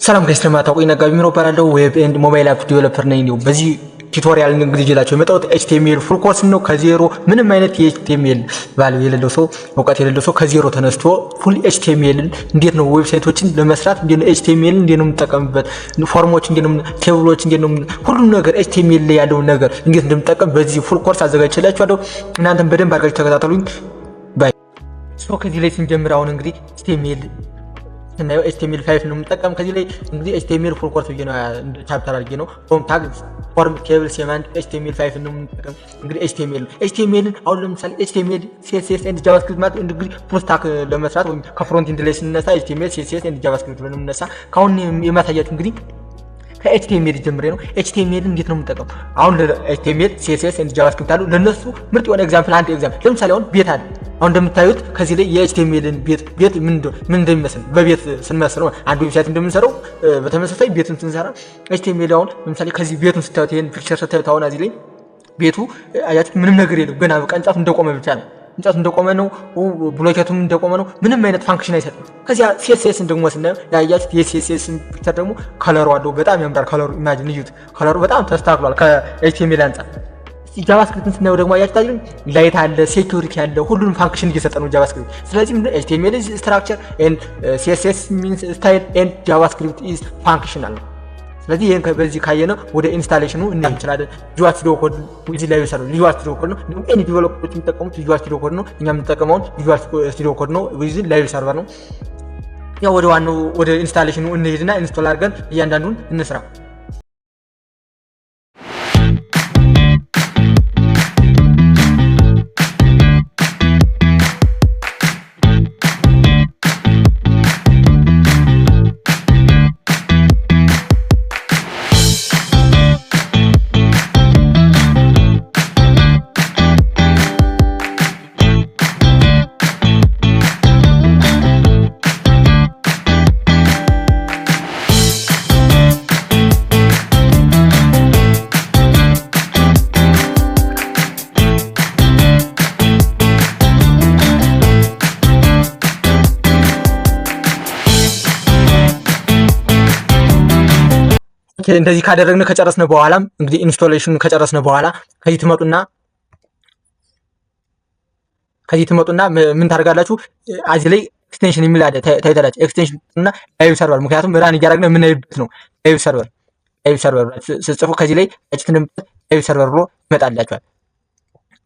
ሰላም ከስተማታውቁኝ ነጋቢ ምሮ ባላለው ዌብ ኤንድ ሞባይል አፕ ዲቨሎፐር ነኝ ነው። በዚህ ቱቶሪያል እንግዲህ ይላችሁ የመጣሁት HTML ፉል ኮርስ ነው። ከዜሮ ምንም አይነት የHTML ቫልዩ የሌለው ሰው እውቀት የሌለው ሰው ከዜሮ ተነስቶ ፉል HTML እንዴት ነው ዌብሳይቶችን ለመስራት እንዴት ነው HTML እንዴት ነው የምጠቀምበት ፎርሞች እንዴት ነው ቴብሎች እንዴት ነው ሁሉም ነገር HTML ላይ ያለው ነገር እንዴት እንደምጠቀም በዚህ ፉል ኮርስ አዘጋጅቼላችኋለሁ። እናንተም በደንብ አድርጋችሁ ተከታተሉኝ። ባይ ከዚህ ላይ ስንጀምር አሁን እንግዲህ HTML እና HTML5 ነው የምጠቀም። ከዚህ ላይ እንግዲህ HTML ፉል ኮርስ ብዬ ነው ቻፕተር አድርጌ ነው ታግ ፎርም ቴብል ሴማንቲክ HTML5 ነው የምጠቀም። እንግዲህ HTML አሁን ለምሳሌ HTML CSS ኤንድ ጃቫስክሪፕት ማለት እንግዲህ ፉል ስታክ ለመስራት ወይም ከፍሮንት ኤንድ ላይ ስንነሳ HTML CSS ኤንድ ጃቫስክሪፕት ብለን የምነሳ ካሁን የማሳያችሁ እንግዲህ ከHTML ጀምሬ ነው። HTML እንዴት ነው የምጠቀም? አሁን HTML CSS ኤንድ ጃቫስክሪፕት አሉ። ለነሱ ምርጥ የሆነ ኤግዛምፕል አንድ ኤግዛምፕል ለምሳሌ አሁን ቤት አለ። አሁን እንደምታዩት ከዚህ ላይ የHTMLን ቤት ምን እንደሚመስል በቤት ስንመስለው አንድ ዌብሳይት እንደምንሰራው በተመሳሳይ ቤትን ስንሰራ HTML አሁን ለምሳሌ ከዚህ ቤቱን ስታዩት ይሄን ፒክቸር ስታዩት አሁን እዚህ ላይ ቤቱ አያችሁ ምንም ነገር የለም ገና በቃ እንጨቱ እንደቆመ ብቻ ነው። እንጨቱ እንደቆመ ነው፣ ብሎኬቱም እንደቆመ ነው። ምንም አይነት ፋንክሽን አይሰጥም። ከዚያ CSS ደግሞ ስናየው ያያችሁት የCSS ፒክቸር ደግሞ ከለሩ አለው በጣም ያምራል። ከለሩ ኢማጂን እዩት፣ ከለሩ በጣም ተስተካክሏል ከHTML አንፃር። ጃቫስክሪፕትን ስናየው ደግሞ አያችሁት አይደል ላይት አለ፣ ሴኩሪቲ አለ፣ ሁሉንም ፋንክሽን እየሰጠ ነው ጃቫስክሪፕት። ስለዚህ HTML is structure and CSS means style and JavaScript is functional ነው። ስለዚህ ይሄን በዚህ ካየነው ወደ ኢንስታሌሽኑ እንችላለን። ቪዥዋል ስቱዲዮ ኮድ እዚህ ላይ ይሰራል። ቪዥዋል ስቱዲዮ ኮድ ነው። ኤኒ ዲቨሎፐሮች የሚጠቀሙት ቪዥዋል ስቱዲዮ ኮድ ነው። እኛ የምንጠቀመው ቪዥዋል ስቱዲዮ ኮድ ነው። እዚህ ላይቭ ሰርቨር ነው። ያው ወደ ዋናው ወደ ኢንስታሌሽኑ እንሄድና ኢንስቶል አድርገን እያንዳንዱን እንስራ። እንደዚህ ካደረግን ከጨረስን በኋላም እንግዲህ ኢንስቶሌሽኑን ከጨረስን በኋላ ከዚህ ትመጡና ምን ታደርጋላችሁ? እዚህ ላይ ኤክስቴንሽን የሚል አለ ታይታላችሁ። ኤክስቴንሽን እና ላይቭ ሰርቨር ምክንያቱም ራን እያደረግን የምናይበት ነው። ላይቭ ሰርቨር ስጽፉ ከዚህ ላይ ላይቭ ሰርቨር ብሎ ይመጣላችኋል።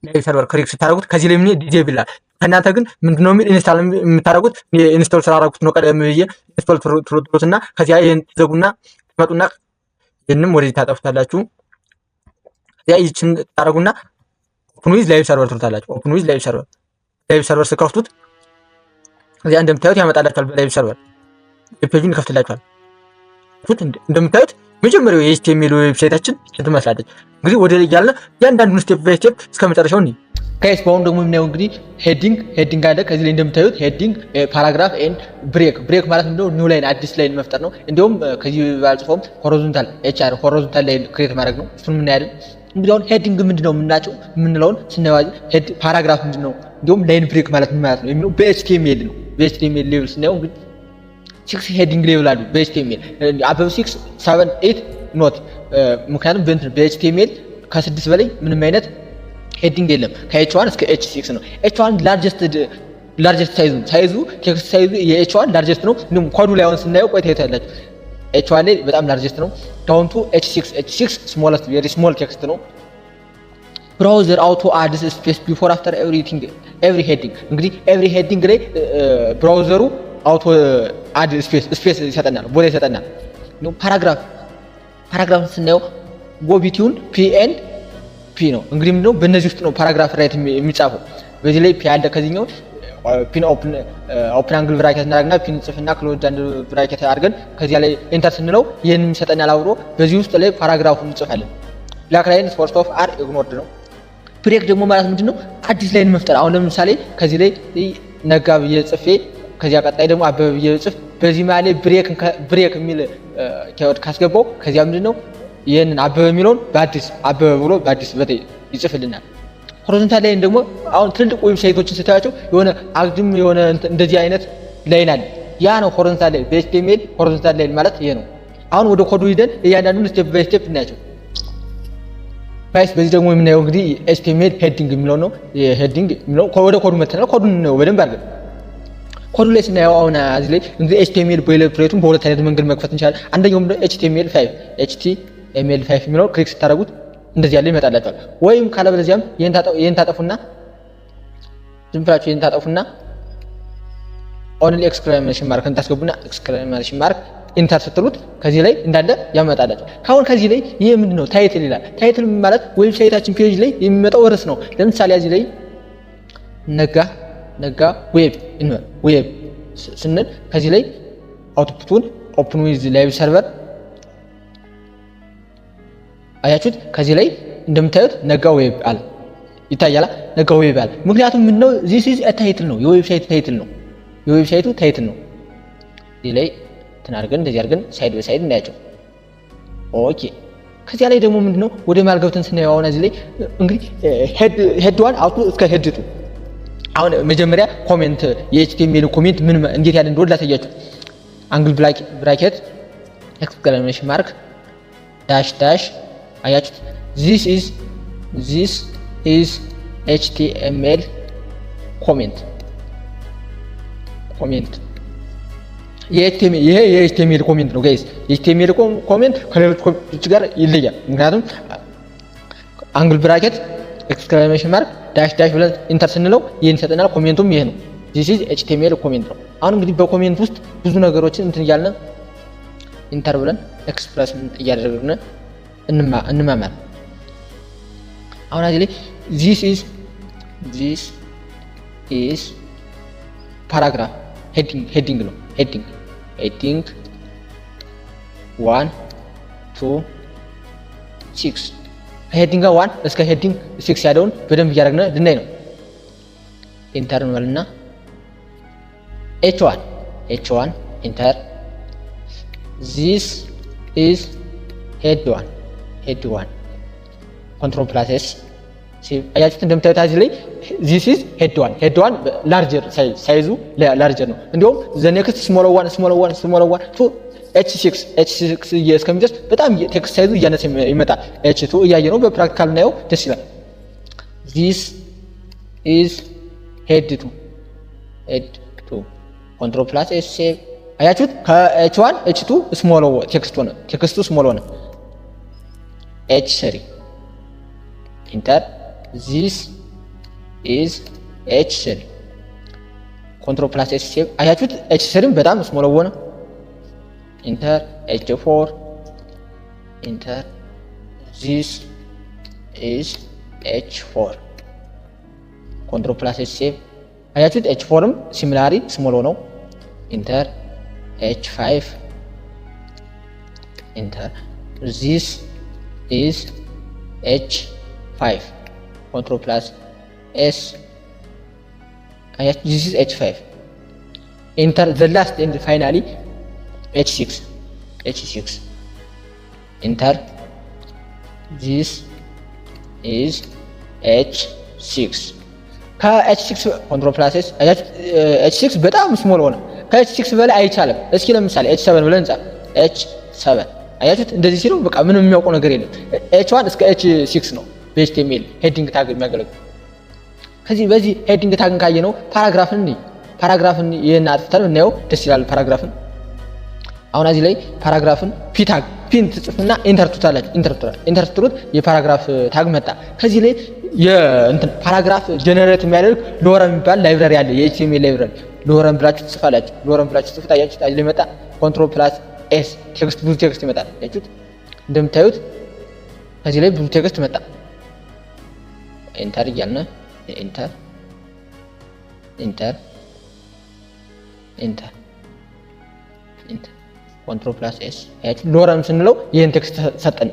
ላይቭ ሰርቨር ክሊክ ስታደርጉት ከዚህ ላይ ምን ዲዜብል ይላል። ከእናንተ ግን ምንድነው የሚል ኢንስታል የምታደርጉት ኢንስቶል ስላደረጉት ነው። ቀደም ብዬ ኢንስቶል ትሉትና ከዚያ ይሄን ትዘጉና ትመጡና ይሄንም ወደዚህ ታጠፉታላችሁ። ያ ይችን ታረጉና ኦፕን ዊዝ ላይቭ ሰርቨር ትሉታላችሁ። ኦፕን ዊዝ ላይቭ ሰርቨር ስከፍቱት እዚያ እንደምታዩት ያመጣላችኋል። በላይቭ ሰርቨር ፔጁን ይከፍትላችኋል። እንደምታዩት መጀመሪያው የHTML ዌብሳይታችን ትመስላለች። እንግዲህ ወደ ላይ ያለ ያንዳንዱን ስቴፕ ባይ ስቴፕ እስከ መጨረሻው ነው። ከዚህ በኋላ ደግሞ የምናየው እንግዲህ ሄዲንግ አለ። ከዚህ ላይ እንደምታዩት ሄዲንግ ፓራግራፍ ኤንድ ብሬክ ማለት ምንድነው? ኒው ላይን አዲስ ላይን መፍጠር ነው። እንዲሁም ከዚህ ባልጽፎም ሆሪዞንታል ላይን ክሬት ማድረግ ነው። እሱን ምን ያህል እንግዲህ አሁን ሄዲንግ ምንድነው የምንለውን ስናየው ፓራግራፍ ምንድነው እንዲሁም ላይን ብሬክ ማለት ምን ማለት ነው የሚለው በHTML ነው። በHTML ሌቭል ስናየው እንግዲህ 6 ሄዲንግ ሌቭል አሉ በHTML አበብ 6 7 8 ኖት ምክንያቱም በHTML ከ6 በላይ ምንም አይነት ሄዲንግ የለም። ከH1 እስከ H6 ነው። H1 ላርጀስት ሳይዙ ቴክስት ሳይዙ የH1 ላርጀስት ነው። እንዴም ኮዱ ላይ አሁን ስናየው ቆይታ ይታያላችሁ። H1 ላይ በጣም ላርጀስት ነው። ዳውን ቱ H6 ስሞለስት ቬሪ ስሞል ቴክስት ነው። ብራውዘር አውቶ አድስ ስፔስ ቢፎር አፍተር ኤቭሪ ሄዲንግ እንግዲህ ኤቭሪ ሄዲንግ ላይ ብራውዘሩ አውቶ አድ ስፔስ ይሰጠናል፣ ቦታ ይሰጠናል። ነው ፓራግራፍ ስናየው ጎቢቲውን ፒ ነው። እንግዲህ ምንድነው በእነዚህ ውስጥ ነው ፓራግራፍ ራይት የሚጻፈው። በዚህ ላይ ፒ አለ። ከዚህኛው ፒን ኦፕን አንግል ብራኬት እናደርግና ፒን ጽፍና ክሎዝ አንግል ብራኬት አድርገን ከዚያ ላይ ኤንተር ስንለው ይሄንን ይሰጠናል አብሮ። በዚህ ውስጥ ላይ ፓራግራፉን እንጽፋለን። ብላክ ላይን ሶርስ ኦፍ አር ኢግኖርድ ነው። ብሬክ ደግሞ ማለት ምንድነው? አዲስ ላይን መፍጠር። አሁን ለምሳሌ ከዚህ ላይ ነጋ ብዬ ጽፌ ከዚያ ቀጣይ ደግሞ አበበ ብዬ ጽፍ በዚህ ማለት ብሬክ የሚል ኪወርድ ካስገባው ከዚያ ምንድነው ይሄንን አበበ የሚለውን በአዲስ አበበ ብሎ በአዲስ ይጽፍልናል። ሆሪዞንታል ላይን ደግሞ አሁን ትልልቅ ዌብሳይቶችን ስታያቸው የሆነ አግድም የሆነ እንደዚህ አይነት ላይን አለ። ያ ነው ሆሪዞንታል ላይን። በኤችቲኤምኤል ሆሪዞንታል ላይን ማለት ይሄ ነው። አሁን ወደ ኮዱ ሂደን እያንዳንዱን ስቴፕ ባይ ስቴፕ እናያቸው ጋይስ። በዚህ ደግሞ የምናየው እንግዲህ ኤችቲኤምኤል ሄዲንግ የሚለው ነው። ሄዲንግ የሚለው ወደ ኮዱ መተናል። ኮዱን ነው በደንብ አድርገን ኮዱ ላይ ስናየው አሁን እዚህ ላይ እንግዲህ ኤችቲኤምኤል ቦይለርፕሌቱን በሁለት አይነት መንገድ መክፈት እንችላለን። አንደኛው ምንድነው ኤችቲኤምኤል5 የሚለው ክሊክ ስታደርጉት እንደዚህ ያለ ይመጣላችኋል። ወይም ካለበለዚያም ይሄን ታጠፉና ዝም ብላችሁ ይሄን ታጠፉና ኦንሊ ኤክስክላሜሽን ማርክ እንታስገቡና ኤክስክላሜሽን ማርክ ኢንተር ስትሉት ከዚህ ላይ እንዳለ ያመጣላችኋል። ካሁን ከዚህ ላይ ይሄ ምንድነው ታይትል ይላል። ታይትል ማለት ዌብሳይታችን ፔጅ ላይ የሚመጣው ርዕስ ነው። ለምሳሌ እዚህ ላይ ነጋ ዌብ ስንል ከዚህ ላይ አውትፑቱን ኦፕን ዊዝ ላይቭ ሰርቨር አያችሁት። ከዚህ ላይ እንደምታዩት ነጋ ዌብ አለ ይታያል። ነጋ ዌብ አለ ምክንያቱም ምንድነው this is a title ነው። የዌብሳይቱ ታይትል ነው። የዌብሳይቱ ታይትል ነው። እዚህ ላይ ተናርገን እንደዚህ አድርገን ሳይድ ባይ ሳይድ እናያቸው። ኦኬ ከዚያ ላይ ደግሞ ምንድነው ወደ ማልገብተን ስናየው አሁን እዚህ ላይ እንግዲህ ሄድ ዋን አውቶ እስከ ሄድ ቱ አሁን መጀመሪያ ኮሜንት የኤችቲኤምኤል ኮሜንት ምን እንዴት ያለ እንደሆነ ላሳያችሁ። አንግል ብራኬት ኤክስክላሜሽን ማርክ ዳሽ አያችሁት። this is html ኮሜንት ይሄ የኤችቲኤምኤል ኮሜንት ነው ጋይስ። የኤችቲኤምኤል ኮሜንት ከሌሎች ኮሜንቶች ጋር ይለያል። ምክንያቱም አንግል ብራኬት ኤክስክላሜሽን ማርክ ዳሽ ብለን ኢንተር ስንለው ይሄን ይሰጠናል። ኮሜንቱም ይሄ ነው። this is html ኮሜንት ነው። አሁን እንግዲህ በኮሜንት ውስጥ ብዙ ነገሮችን እንትን እያልን ኢንተር ብለን ኤክስፕረስ እያደረግን እንማማር። አሁን እዚህ ላይ this is ፓራግራፍ ሄዲንግ ነው። ሄዲንግ 1 2 6 ሄዲንግ 1 እስከ ሄዲንግ 6 ያለውን በደንብ እያደረግን ልናይ ነው። ኢንተር እንበልና h1 ኢንተር this is head 1 ኮንትሮል ፕላስ ኤስ አያችሁት። እንደምታዩት እዚህ ላይ this is head 1 ላርጀር ሳይዙ ላርጀር ነው። እንዲሁም the next smaller one to h6 እስከሚደርስ በጣም ቴክስት ሳይዙ እያነሰ ይመጣል። h2 እያየ ነው በፕራክቲካል እናየው ደስ ይላል። this is head 2 ኮንትሮል ፕላስ ኤስ ሴቭ አያችሁት። ከh1 h2 ስሞል ቴክስቱ ስሞል ሆነ። h3 ኢንተር this is h3 ኮንትሮል ፕላስ ኤስ ሴቭ አያችሁት። h3 በጣም ስሞል ሆነ። ኢንተር h4 ኢንተር this is h4 ኮንትሮል ፕላስ ኤስ ሴቭ አያችሁት። h4ም ሲሚላሪ ስሞል ሆነው። ኢንተር h5 ኢንተር this is h5 ኮንትሮል ፕላስ ኤስ አያችሁት። this is h5 ኢንተር the last and finally h6 ኢንተር this is h6 ከh6 ኮንትሮል ፕላስ ኤስ አያችሁት። h6 በጣም ስሞል ሆነ። ከh6 በላይ አይቻልም። እስኪ ለምሳሌ h7 ብለን ጻፍ። h7 አያችሁት። እንደዚህ ሲሉ በቃ ምንም የሚያውቀው ነገር የለም። h1 እስከ h6 ነው በኤችቲኤምኤል ሄዲንግ ታግ የሚያገለግል። ከዚህ በዚህ ሄዲንግ ታግን ካየነው ፓራግራፍን ይሄን አጥፍተን እናየው ደስ ይላል። ፓራግራፍን አሁን እዚህ ላይ ፓራግራፍን ፒን ትጽፉና ኢንተር ትሉት የፓራግራፍ ታግ መጣ። ከዚህ ላይ የእንትን ፓራግራፍ ጀነሬት የሚያደርግ ሎረም የሚባል ላይብራሪ አለ። የኤችቲኤምኤል ላይብራሪ ሎረም ብላችሁ ትጽፋላችሁ። ሎረም ብላችሁ ትጽፉት አያችሁት። እዚህ ላይ መጣ። ኮንትሮል ፕላስ ኤስ ቴክስት ብዙ ቴክስት ይመጣል። አያችሁት። እንደምታዩት ከዚህ ላይ ብዙ ቴክስት መጣ። ኢንተር እያልን ኢንተር ኮንትሮል ፕላስ ኤስ አያችሁ። ሎረም ስንለው ይሄን ቴክስት ሰጠን።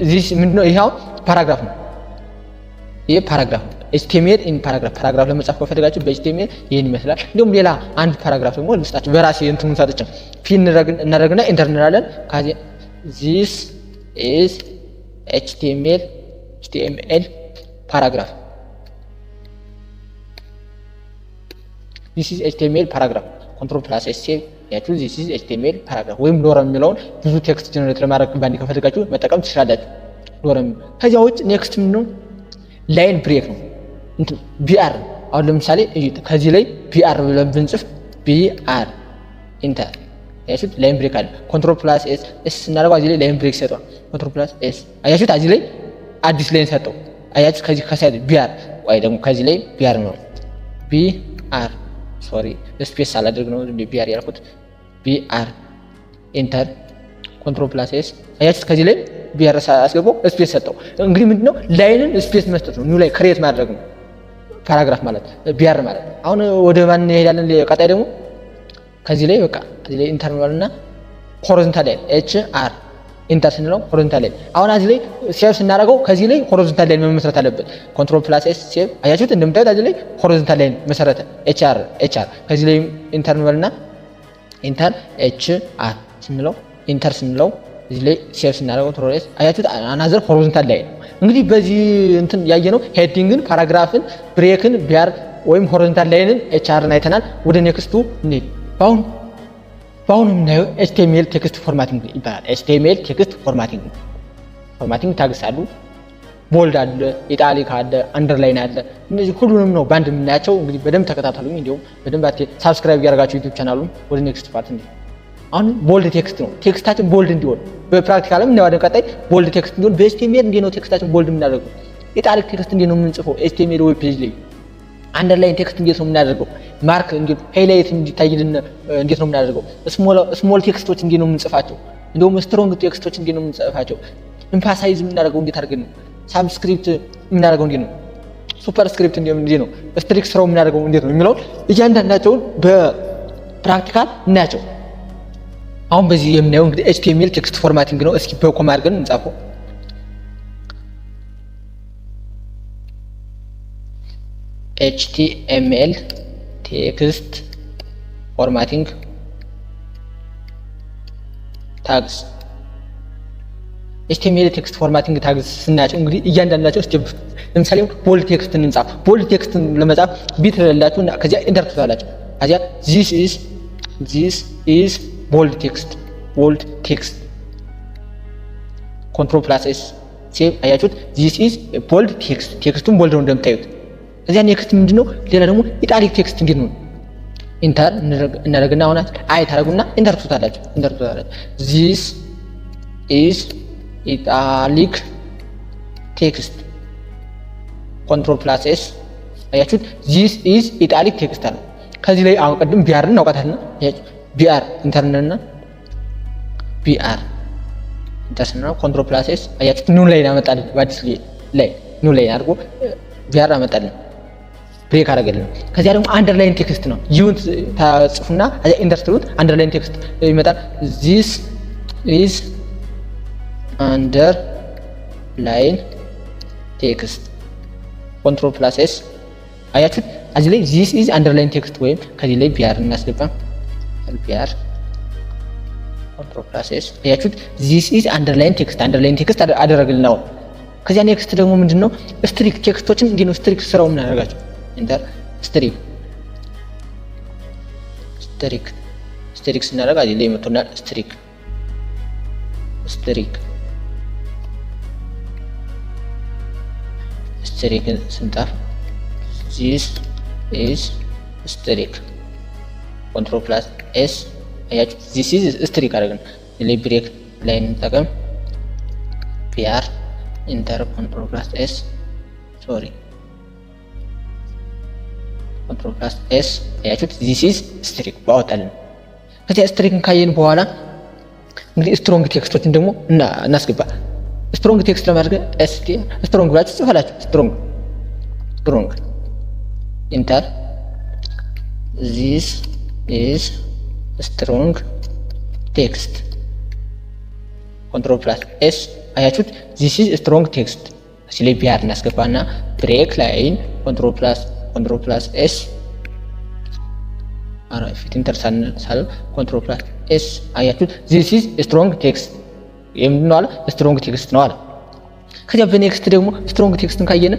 እዚህ ምንድነው? ይሄው ፓራግራፍ ነው። ይሄ ፓራግራፍ ነው። ኤችቲኤምኤል ኢን ፓራግራፍ ለመጻፍ ከፈለጋችሁ በኤችቲኤምኤል ይሄን ይመስላል። እንዲሁም ሌላ አንድ ፓራግራፍ ደግሞ ልስጣችሁ በራሴ እንትኑን ሰጥቼ ፒን እናደርግና ኢንተር እንላለን። ከዚህ this is HTML paragraph this is HTML paragraph ኮንትሮል ፕላስ ኤስ ሴቭ ያችሁ ዚስ ኢዝ ኤችቲኤምኤል ፓራግራፍ ወይም ሎረም የሚለውን ብዙ ቴክስት ጀነሬት ለማድረግ ባንድ ከፈለጋችሁ መጠቀም ትችላላችሁ። ሎረም ከዚያ ውጭ ኔክስት ምንድነው? ላይን ብሬክ ነው። ቢአር አሁን ለምሳሌ ከዚህ ላይ ቢአር ብለን ብንጽፍ ቢአር ኢንተር አያችሁት፣ ላይን ብሬክ አለ። ኮንትሮል ፕላስ ኤስ ስናደርገው እዚህ ላይ ላይን ብሬክ ሰጠው። ኮንትሮል ፕላስ ኤስ አያችሁት፣ እዚህ ላይ አዲስ ላይን ሰጠው። አያችሁት፣ ከዚህ ከሳይድ ቢአር ወይ ደግሞ ከዚህ ላይ ቢአር ነው። ቢአር ሶሪ ስፔስ አላደርግ ነው ቢአር ያልኩት። ቢአር ኢንተር ኮንትሮል ፕላስ ኤስ አያችሁት፣ ከዚህ ላይ ቢአር አስገባው ስፔስ ሰጠው። እንግዲህ ምንድነው ላይንን ስፔስ መስጠት ነው። ኒው ላይ ክሬት ማድረግ ነው ፓራግራፍ ማለት ቢአር ማለት። አሁን ወደ ማን እንሄዳለን? ቀጣይ ደግሞ ከዚህ ላይ በቃ ከዚህ ላይ ኢንተርናል እና ሆሪዞንታል ላይን ኤች አር ኢንተር ስንለው ሆሪዞንታል ላይን። አሁን እዚህ ላይ ሴቭ ስናደርገው ከዚህ ላይ ሆሪዞንታል ላይን መመስረት አለበት። ኮንትሮል ፕላስ ኤስ ሴቭ አያችሁት፣ እንደምታዩት እዚህ ላይ ሆሪዞንታል ላይን መሰረተ ኤች አር ከዚህ ላይ ኢንተርናል እና ኢንተር ኤች አር ስንለው ኢንተር ስንለው እዚህ ላይ ሴቭ ስናደርገው ኮንትሮል ኤስ አያችሁት፣ አናዘር ሆሪዞንታል ላይን። እንግዲህ በዚህ እንትን ያየነው ሄዲንግን፣ ፓራግራፍን፣ ብሬክን፣ ቢአር ወይም ሆሪዞንታል ላይንን ኤች አርን አይተናል። ወደ ኔክስቱ እንሂድ። በአሁኑ የምናየው ኤችቲኤምኤል ቴክስት ፎርማቲንግ ይባላል። ኤችቲኤምኤል ቴክስት ፎርማቲንግ ታግስ አሉ፣ ቦልድ አለ፣ ኢታሊክ አለ፣ አንደርላይን አለ። እነዚህ ሁሉንም ነው ባንድ የምናያቸው። እንግዲህ በደንብ ተከታተሉኝ። እንዲሁም በደንብ ሳብስክራይብ ያደርጋችሁ ዩቲዩብ ቻናሉን። ወደ ኔክስት ፓርት እንሂድ። አሁን ቦልድ ቴክስት ነው። ቴክስታችን ቦልድ እንዲሆን በፕራክቲካልም እናየዋለን። ቀጣይ ቦልድ ቴክስት እንዲሆን በኤችቲኤምኤል እንዴት ነው ቴክስታችን ቦልድ የምናደርገው? ኢታሊክ ቴክስት እንዴት ነው የምንጽፈው? ኤችቲኤምኤል ዌብ ፔጅ ላይ አንደርላይን ቴክስት እንዴት ነው የምናደርገው? ማርክ እንዴት ሃይላይት እንዲታይልን እንዴት ነው የምናደርገው? ስሞል ቴክስቶች እንዴት ነው የምንጽፋቸው? እንደውም ስትሮንግ ቴክስቶች እንዴት ነው የምንጽፋቸው? ኤምፋሳይዝ የምናደርገው እንዴት አድርገን ነው? ሳብስክሪፕት የምናደርገው እንዴት ነው? ሱፐር ስክሪፕት እንዴት ነው? ስትሪክት ስራው የምናደርገው እንዴት ነው የሚለውን እያንዳንዳቸውን በፕራክቲካል እናያቸው። አሁን በዚህ የምናየው እንግዲህ ኤችቲኤምኤል ቴክስት ፎርማቲንግ ነው። እስኪ በኮማ አድርገን እንጻፈው። ኤችቲኤምኤል ቴክስት ፎርማቲንግ ታግስ። ኤችቲኤምኤል ቴክስት ፎርማቲንግ ታግስ ስናያቸው እንግዲህ እያንዳንዳቸው ስቴፕ፣ ለምሳሌ ቦልድ ቴክስትን እንጻፍ። ቦልድ ቴክስትን ለመጻፍ ቢት ለላችሁ እና ከዚያ ኢንተር ትላላችሁ። ከዚያ ዚስ ኢዝ ቦልድ ቴክስት ኮንትሮል ፕላስ ኤስ ሴቭ አያችሁት፣ ዚስ ኢዝ ቦልድ ቴክስት። ቴክስቱን ቦልድ ነው እንደምታዩት። እዚያ ኔክስት ምንድነው? ሌላ ደግሞ ኢታሊክ ቴክስት እንዴት ነው? ኢንተር እናደርግና አሁን አይ ታደርጉና ኢንተር ትሉታላችሁ። ዚስ ኢዝ ኢታሊክ ቴክስት ኮንትሮል ፕላስ ኤስ አያችሁት፣ ዚስ ኢዝ ኢታሊክ ቴክስት አለ። ከዚህ ላይ አሁን ቀድም ቢአርን እናውቃታለን። ቢአር ኢንተርና ቢአር ኢንተርና ኮንትሮል ፕላስ ኤስ አያችሁት፣ ኒው ላይን አመጣልን። በአዲስ ላይ ኒው ላይን አድርጎ ቢአር አመጣልን፣ ብሬክ አደረገልን። ከዚያ ደግሞ አንደርላይን ቴክስት ነው። ይሁን ታጽፉና አዚያ ኢንተር ስትሉት አንደርላይን ቴክስት ይመጣል። ዚስ ኢዝ አንደርላይን ቴክስት ኮንትሮል ፕላስ ኤስ አያችሁት፣ እዚህ ላይ ዚስ ኢዝ አንደርላይን ቴክስት ወይም ከዚህ ላይ ቢአር እናስገባ። ቢአር ኮንትሮል ፕላስ ኤስ አያችሁት፣ ዚስ ኢዝ አንደርላይን ቴክስት አደረግልን ነው። ከዚያ ኔክስት ደግሞ ምንድነው? ስትሪክ ቴክስቶችን እንዴት ነው ስትሪክ ስራው የምናደርጋቸው? ኢንተር ስትሪክ ስናደርግ እዚህ ላይ መጥቶናል። ስትሪክን ስንጣፍ ዚስ ኢዝ ስትሪክ ኮንትሮል ፕላስ ኤስ አያችሁ፣ ዚስ ኢዝ ስትሪክ አደረግን። ላይ ብሬክ ላይ እንጠቀም። ቢአር ኢንተር ኮንትሮል ፕላስ ኤስ ኮንትሮል ፕላስ ኤስ አያችሁት፣ ዚስ ኢዝ ስትሪክ ባወጣልን። ከዚያ ስትሪክን ካየን በኋላ እንግዲህ ስትሮንግ ቴክስቶችን ደግሞ እናስገባ። ስትሮንግ ቴክስት ለማድረግ ስትሮንግ ብላችሁ ጽፋላችሁ። ስትሮንግ ኢንተር ዚስ ኢዝ ስትሮንግ ቴክስት ኮንትሮል ፕላስ ኤስ አያችሁት፣ ዚስ ኢዝ ስትሮንግ ቴክስት። እዚህ ላይ ቢአር እናስገባና ብሬክ ላይን ኮንትሮል ፕላስ ኤስ ፊት ኢንተር ሳል ኮንትሮል ፕላስ ኤስ አያችሁት፣ ዚስ ኢዝ ስትሮንግ ቴክስት የምንድን ነው አለ? ስትሮንግ ቴክስት ነው አለ። ከዚያ በኔክስት ደግሞ ስትሮንግ ቴክስትን ካየን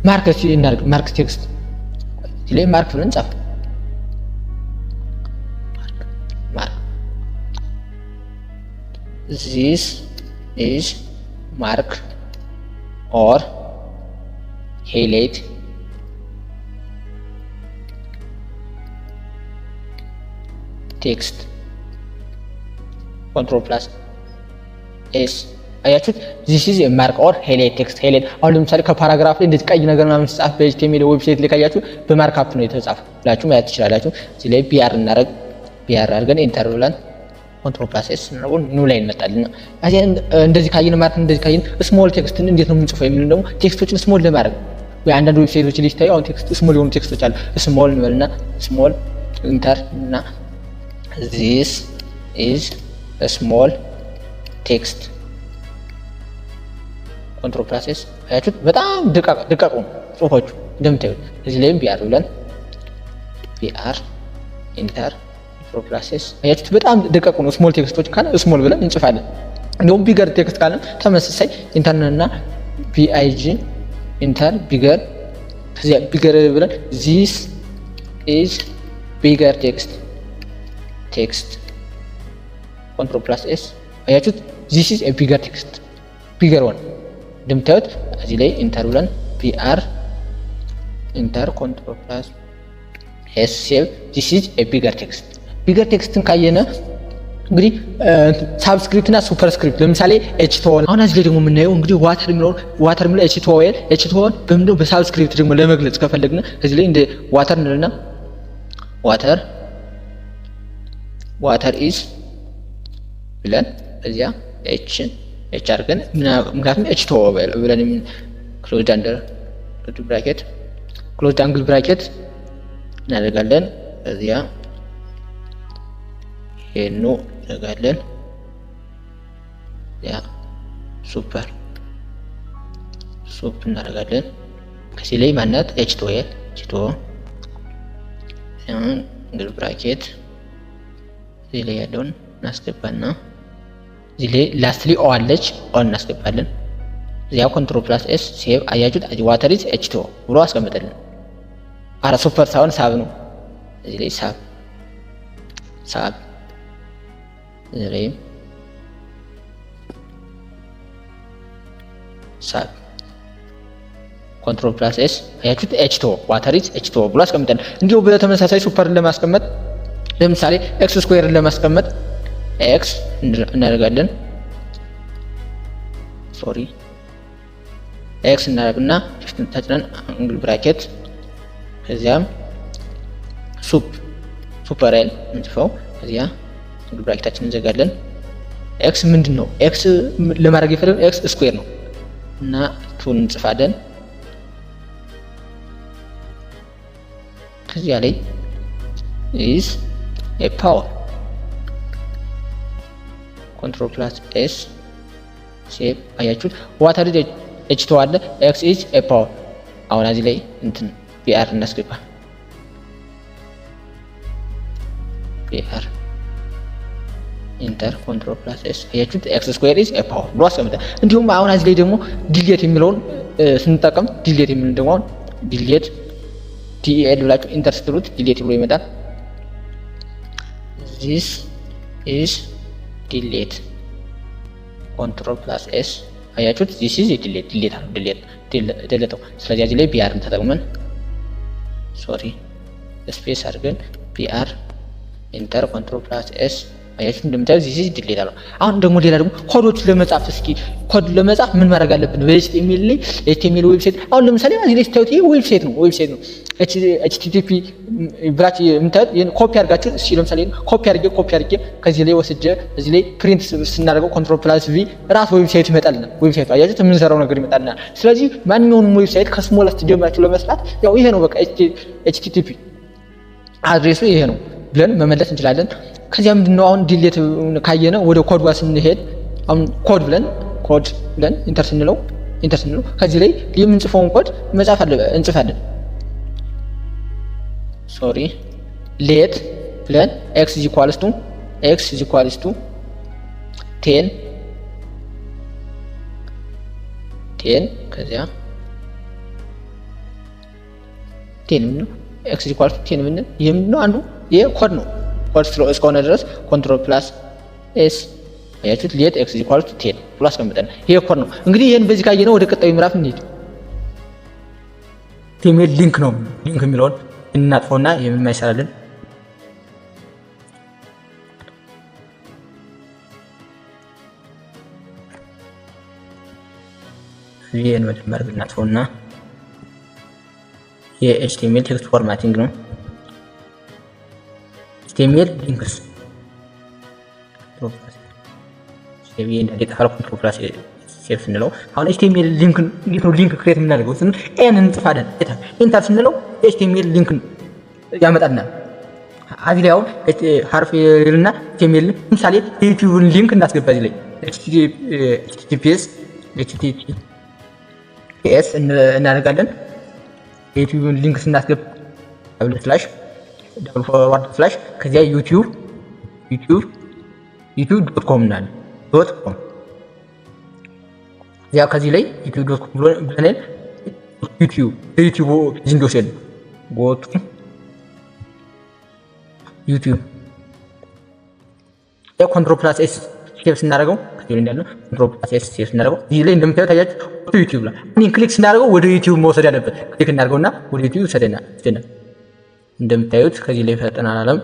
ማርክ ቴክስት እዚህ ላይ ማርክ ብለን ጻፍ። this is mark or highlight text control plus ኤስ አያችሁት። this is a mark or highlight text highlight አሁን ለምሳሌ ከፓራግራፍ ላይ እንደዚህ ቀይ ነገር ምናምን ሲጻፍ በኤችቲኤምኤል ዌብሳይት ላይ ካያችሁ በማርክ አፕ ነው የተጻፈው ብላችሁ ማየት ትችላላችሁ። እዚህ ላይ ቢአር አድርገን ኢንተር ብለን ኮንትሮል ፕላስ ኤስ ነው ኑ ላይ እንመጣለን። እንደዚህ ካየን ማለት እንደዚህ ካየን ስሞል ቴክስትን እንዴት ነው የምንጽፈው የሚሉን ደግሞ ቴክስቶችን ስሞል ለማድረግ ወይ አንዳንድ ዌብሳይቶች ላይ ታዩ አሁን ቴክስት ስሞል የሆኑ ቴክስቶች አሉ። ስሞል እንበልና ስሞል ኢንተር እና this is a small text ኮንትሮል ፕላስ ኤስ አያችሁት። በጣም ደቃቁ ጽሁፎቹ እንደምታዩት እዚህ ላይም ቢአር ብለን ቢአር ኢንተር ኮንትሮል ፕላስ ኤስ አያችሁት። በጣም ደቃቁ ነው። ስሞል ቴክስቶች ካለ ስሞል ብለን እንጽፋለን። እንደውም ቢገር ቴክስት ካለ ተመሳሳይ ኢንተር እና ቢአይጂ ኢንተር ቢገር ከዚያ ቢገር ብለን this is bigger text ኮንትሮል ፕላስ ኤስ አያችሁት። this is a bigger text bigger one እንደምታዩት እዚህ ላይ ኢንተር ብለን ቢአር ኢንተር ኮንትሮል ፕላስ ኤስ ሴቭ this is a bigger ቴክስትን ካየነ እንግዲህ ሳብስክሪፕት እና ሱፐርስክሪፕት ለምሳሌ ኤችቲኦኤል አሁን እዚህ ላይ ደግሞ የምናየው እንግዲህ ዋተር የሚለው ኤችቲኦኤል በምንድነው በሳብስክሪፕት ደግሞ ለመግለጽ ከፈለግን እዚህ ላይ እንደ ዋተር እንልና ዋተር ኢዝ ብለን እዚያ ኤች አድርገን ምክንያቱም ኤችቲኦኤል ብለን ክሎዝድ አንግል ብራኬት እናደርጋለን። እዚያ ሄኖ እናደርጋለን። ያ ሱፕ እናደርጋለን። ከዚህ ላይ ማናት ኤችቲኦኤል አንግል ብራኬት እዚህ ላይ ያለውን እናስገባና እዚህ ላይ ላስትሊ ኦ አለች ኦ እናስገባለን። እዚያ ኮንትሮል ፕላስ ኤስ ሴቭ አያችሁት። ዋተር ኢዝ ኤችቲኦ ብሎ አስቀምጠልን። አረ ሱፐር ሳውን ሳብ ነው። እዚህ ላይ ሳብ እዚህ ላይ ሳብ ኮንትሮል ፕላስ ኤስ አያችሁት። ኤችቲኦ ዋተር ኢዝ ኤችቲኦ ብሎ አስቀምጠልን። እንዲሁ በተመሳሳይ ሱፐርን ለማስቀመጥ ለምሳሌ ኤክስ ስኩዌርን ለማስቀመጥ ኤክስ እናደርጋለን። ኤክስ እናደርግና ሽፍትን ተጭነን አንግል ብራኬት ከዚያም ሱፐርኤል እንጽፈው ከዚያ አንግል ብራኬታችንን እንዘጋለን። ኤክስ ምንድን ነው? ኤክስ ለማድረግ የፈለግነው ኤክስ ስኩዌር ነው እና ቱን እንጽፋለን። ከዚያ ላይ is a power ኮንትሮል ፕላስ ኤስ ሴቭ አያችሁት። ዋተር ኢዝ ኤችቲኦ አለ ኤክስ ኢዝ ኤ ፓወር። አሁን እዚህ ላይ እንትን ቢአር እናስገባ። ቢአር ኢንተር ኮንትሮል ፕላስ ኤስ አያችሁት። ኤክስ ስኩዌር ኢዝ ኤ ፓወር ብሎ አስቀምጠ። እንዲሁም አሁን እዚህ ላይ ደግሞ ዲሌት የሚለውን ስንጠቀም ዲሌት የሚለውን ደግሞ አሁን ዲሌት ዲኤል ብላችሁ ኢንተር ስትሉት ዲሌት ብሎ ይመጣል። this is delete ኮንትሮል ፕላስ ኤስ አያችሁት። this is delete። ስለዚህ እዚህ ላይ ቢአርን ተጠቅመን ስፔስ አድርገን ቢአር ኢንተር ኮንትሮል ፕላስ ኤስ አያችሁት። እንደምታዩት this is delete አለው። አሁን ደግሞ ሌላ ደግሞ ኮዶችን ለመጻፍ እስኪ ኮድ ለመጻፍ ምን ማድረግ አለብን? በኤችቲኤምኤል ላይ ኤችቲኤምኤል ዌብሳይት አሁን ለምሳሌ እዚህ ላይ ስታዩት ይሄ ዌብሳይት ነው ኤችቲቲፒ ብላችሁ የምታዩት ይሄን ኮፒ አድርጋችሁ እስኪ ለምሳሌ ኮፒ አድርጌ ከዚህ ላይ ወስጄ እዚህ ላይ ፕሪንት ስናደርገው ኮንትሮል ፕላስ ቪ ራስ ዌብሳይት ይመጣልናል። ዌብሳይቱ አያችሁት የምንሰራው ነገር ይመጣልናል። ስለዚህ ማንኛውንም ዌብሳይት ከስሞለስት ጀምራችሁ ለመስራት ያው ይሄ ነው በቃ ኤችቲቲፒ አድሬሱ ይሄ ነው ብለን መመለስ እንችላለን። ከዚያ ምንድነው አሁን ዲሌት ካየነ ወደ ኮድ ጋር ስንሄድ አሁን ኮድ ብለን ኢንተር ስንለው ከዚህ ላይ የምንጽፈውን ኮድ መጻፍ እንጽፋለን። ሌት ብለን ኤክስ ኢዝ ኢኳልስ ቱ 10 ከዚያ 10 ምን ነው ኤክስ ኢዝ ኢኳልስ ቱ 10 ምን ይሄ ምንድነው? አንዱ ይሄ ኮድ ነው። ኮድ እስከሆነ ድረስ ኮንትሮል ፕላስ ኤስ አያችሁት? ሌት ኤክስ ኢኳል ቱ 10 ብሎ አስቀምጠን ይሄ ኮድ ነው። እንግዲህ ይሄን በዚህ ካየነው ወደ ቀጣዩ ምዕራፍ እንሂድ። ኤችቲኤምኤል ሊንክ ነው። ሊንክ የሚለውን እናጥፈውና የማይሰራልን ይሄን መጀመር እናጥፈውና የኤችቲኤምኤል ቴክስት ፎርማቲንግ ነው። ኤችቲኤምኤል ሊንክስ ኮንትሮል ፕላስ ሴፍ ስንለው አሁን ኤችቲኤምኤል ሊንክ እንዴት ነው ሊንክ ክሬት የምናደርገው ስንል ኤን እንጽፋለን። ኤንተር ስንለው ኤችቲኤምኤል ሊንክ ያመጣልናል። እዚህ ላይ አሁን ሀርፍ እና ኤችቲኤምኤል ለምሳሌ የዩቲዩብን ሊንክ እናስገባ። እዚህ ላይ https እናደርጋለን። የዩቲዩብን ሊንክ ስናስገባ // ከዚያ youtube.com እናለን .com ያ ከዚህ ላይ youtube.com ብለን ዩቲዩብ ፔጅ እንዲወስድ ጎቱ ዩቲዩብ ያ ኮንትሮል ፕላስ ኤስ ሴቭ ስናደርገው ከዚህ ላይ እንዳለ ኮንትሮል ፕላስ ኤስ ሴቭ ስናደርገው እዚህ ላይ እንደምታዩት ታያችሁ ዩቲዩብ ላይ እኔን ክሊክ ስናደርገው ወደ ዩቲዩብ መውሰድ ያለበት ክሊክ እናደርገውና ወደ ዩቲዩብ ሰደናል። እንደምታዩት ከዚህ ላይ ፈጠናል አለም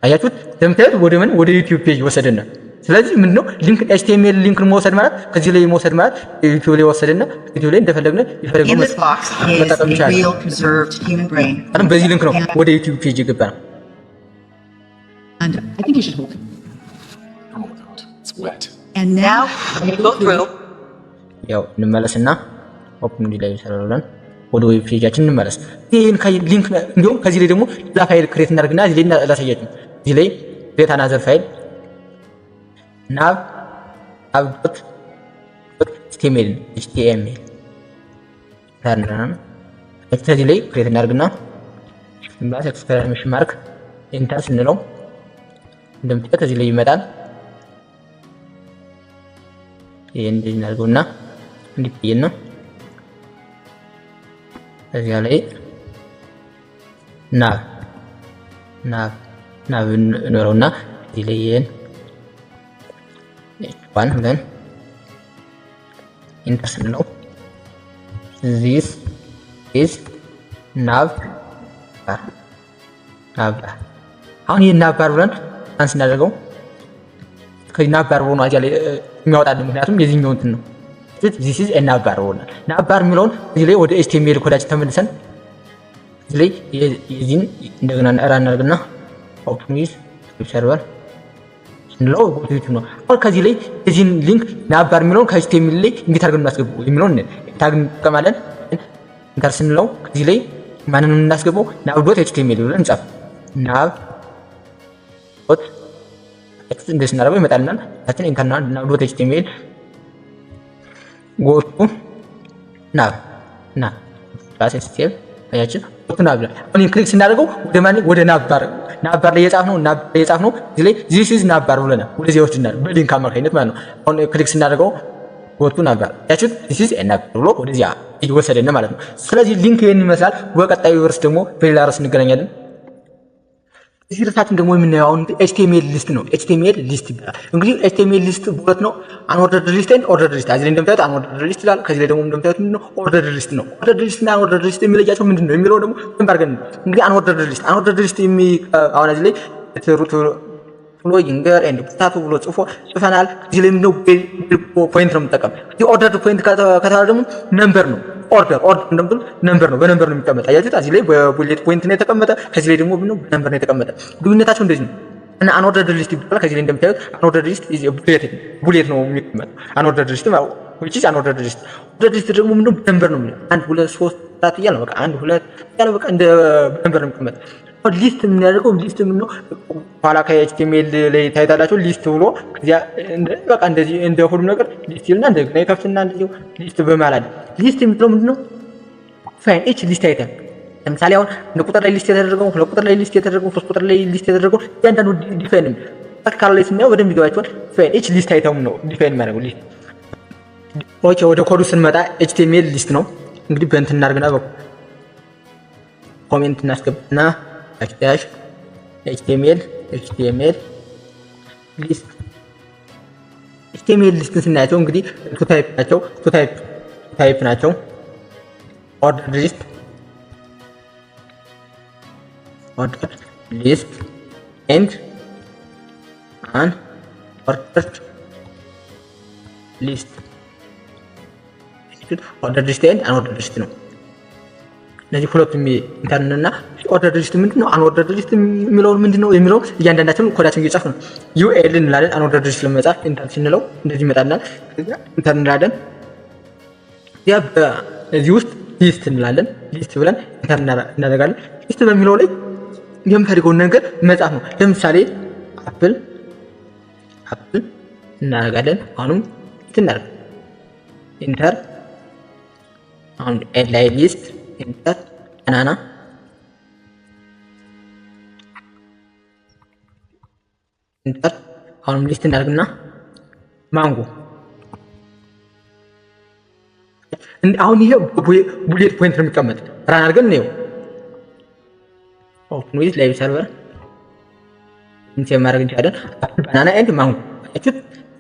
አያችሁት? እንደምታዩት ወደ ምን ወደ ዩቲዩብ ፔጅ ወሰደና። ስለዚህ ምንድነው ሊንክ ኤችቲኤምኤል ሊንክን መውሰድ ማለት ከዚህ ላይ መውሰድ ማለት ዩቲዩብ ላይ ወሰደና ዩቲዩብ ላይ እንደፈለግነ ይፈለገው መጠቀም ይችላል። አሁን በዚህ ሊንክ ነው ወደ ዩቲዩብ ፔጅ የገባ ነው። And I think you should hold it. Oh my god, it's wet. And now we go through. ያው እንመለስና ኦፕን ዲ ላይ ሰራለን ወደ ዌብ ፔጃችን እንመለስ። ይሄን ሊንክ እንዲሁም ከዚህ ላይ ደግሞ ሌላ ፋይል ክሬት እናደርግና እዚህ ላይ ላሳያችሁ። እዚህ ላይ ክሬት አናዘር ፋይል nav.html ታርናን እዚህ ላይ ክሬት እናደርግና ሲምባል ኤክስክላሜሽን ማርክ ኢንተር ስንለው እንደምታዩት እዚህ ላይ ይመጣል። ይሄን እንደዚህ እናድርገውና እንዲታየን ነው። እዚያ ላይ ናብ እንኖረውና እዚህ ላይ ይሄን ዋን ብለን ኢንተር ስንለው this is nav አሁን ይሄን ናብ ባር ብለን አንስ እናደርገው ከዚህ ናብ ባር ሆኖ አጃ ላይ የሚያወጣልን ምክንያቱም የዚህኛው እንትን ነው። this is a nav bar ሆነ ናብ ባር የሚለውን እዚህ ላይ ወደ HTML ኮዳችን ተመልሰን እዚህ ላይ የዚህን እንደገና ራን እናደርግና ኦፕን ዊዝ ሰርቨር ስንለው ዩቲዩብ ነው። አሁን ከዚህ ላይ የዚህን ሊንክ ናብ ባር የሚለውን ከHTML ላይ እንዴት አድርገን እናስገባው የሚለውን ታግ እንጠቀማለን። ኢንተር ስንለው ከዚህ ላይ ማንንም እናስገባው nav.html ብለን እንጻፍ እንደዚህ እናደርገው ይመጣልናል። ታችን ኢንተርናል nav.html ጎቱ ናብ ፕላስ ሴቭ አያችሁ ጎቱ ናብ ላይ አሁን ክሊክ ስናደርገው ወደ ማን ወደ ናብ ባር ላይ የጻፍነው እዚህ ላይ this is ናብ ባር ብለናል። ወደዚህ ይወስድናል በሊንክ አማካኝነት ማለት ነው። አሁን ክሊክ ስናደርገው ጎቱ ናብ ባር አያችሁ this is ናብ ብሎ ወደዚያ ይወሰደና ማለት ነው። ስለዚህ ሊንክ ይሄን ይመስላል። በቀጣዩ ርዕስ ደግሞ በሌላ ርዕስ እንገናኛለን። እዚህ ርዕሳችን ደግሞ የምናየው አሁን ኤችቲኤምኤል ሊስት ነው። ኤችቲኤምኤል ሊስት ይባላል። እንግዲህ ኤችቲኤምኤል ሊስት በሁለት ነው፣ አንኦርደርድ ሊስት ኤንድ ኦርደርድ ሊስት። እዚህ ላይ እንደምታዩት አንኦርደርድ ሊስት ይላል። ከዚህ ላይ ደግሞ እንደምታዩት ምንድነው ኦርደርድ ሊስት ነው። ኦርደርድ ሊስት እና አንኦርደርድ ሊስት የሚለያቸው ምንድነው የሚለው ደግሞ እንባርገን እንግዲህ አንኦርደርድ ሊስት አሁን እዚህ ላይ ሩት ፍሎይንገር ኤንድ ፖታቶ ብሎ ጽፈናል። እዚህ ላይ ምንድነው ፖይንት ነው የምንጠቀም። እዚህ ኦርደርድ ፖይንት ከተባለ ደግሞ ነምበር ነው። ኦርደር እንደምትሉ ነምበር ነው፣ በነምበር ነው የሚቀመጥ። አያችሁት? እዚህ ላይ በቡሌት ፖይንት ነው የተቀመጠ፣ ከዚህ ላይ ደግሞ ምንድነው በነምበር ነው የተቀመጠ። ልዩነታቸው እንደዚህ ነው። እና አንኦርደርድ ሊስት ይባላል። ከዚህ ላይ እንደምታዩት አንኦርደርድ ሊስት ቡሌት ነው የሚቀመጥ። አንኦርደርድ ሊስት which is አንኦርደርድ ሊስት። ኦርደርድ ሊስት ደግሞ ምንድነው በነምበር ነው የሚለው 1 2 3 4 እያለ ነው በቃ 1 2 እያለ በቃ እንደ በነምበር ነው የሚቀመጥ። ሊስት የምናደርገው ሊስት ምንድነው ኋላ ከኤችቲኤምኤል ላይ ታይታላችሁ ሊስት ብሎ ከዚያ በቃ እንደዚህ እንደ ሁሉ ነገር ሊስት ይልና እንደገና ይከፍትና እንደዚህ ሊስት በማለት ሊስት የሚለው ምንድነው ፋይን ኤች ሊስት አይተን ለምሳሌ አሁን እንደ ቁጥር ላይ ሊስት የተደረገው ሁለት ቁጥር ላይ ሊስት የተደረገው ሶስት ቁጥር ላይ ሊስት የተደረገው እያንዳንዱ ዲፋይን ነው። ፕራክቲካል ላይ ስናየው በደንብ ይገባችኋል። ፋይን ኤች ሊስት አይተም ነው ዲፋይን የሚያደርገው ሊስት። ኦኬ ወደ ኮዱ ስንመጣ ኤችቲኤምኤል ሊስት ነው እንግዲህ በእንትን እናድርግና ኮሜንት እናስገባና HTML ሊስት ኤችቲኤምኤል ሊስትን ስናያቸው እንግዲህ ቱ ታይፕ ናቸው። ኦርደር ሊስት ኤንድ አን ኦርደርድ ሊስት። ኦርደር ሊስት ኤንድ አን ኦርደር ሊስት ነው። እነዚህ ሁለቱም ኢንተርን እና ኦርደር ሊስት ምንድነው? አን ኦርደር ሊስት የሚለው ምንድነው የሚለው እያንዳንዳችን ኮዳችን እየጻፍ ነው። ዩኤል እንላለን አን ኦርደር ሊስት ለመጻፍ ኢንተር ስንለው እንደዚህ ይመጣልናል። ኢንተር እንላለን። ያ በዚህ ውስጥ ሊስት እንላለን። ሊስት ብለን ኢንተር እናደርጋለን። ሊስት በሚለው ላይ የምፈልገውን ነገር መጻፍ ነው። ለምሳሌ አፕል እናደርጋለን። አሁንም እናደርግ ኢንተር። አሁን ላይ ሊስት ኢንተር ባናና ኢንተር። አሁንም ሊስት እናደርግና ማንጎ። አሁን ይሄ ቡሌት ፖይንት ነው የሚቀመጥ። ራን አድርገን ነው ኦፕን ዊዝ ላይቭ ሰርቨር እንት ማድረግ እንችላለን። አፕል ባናና ኤንድ ማንጎ።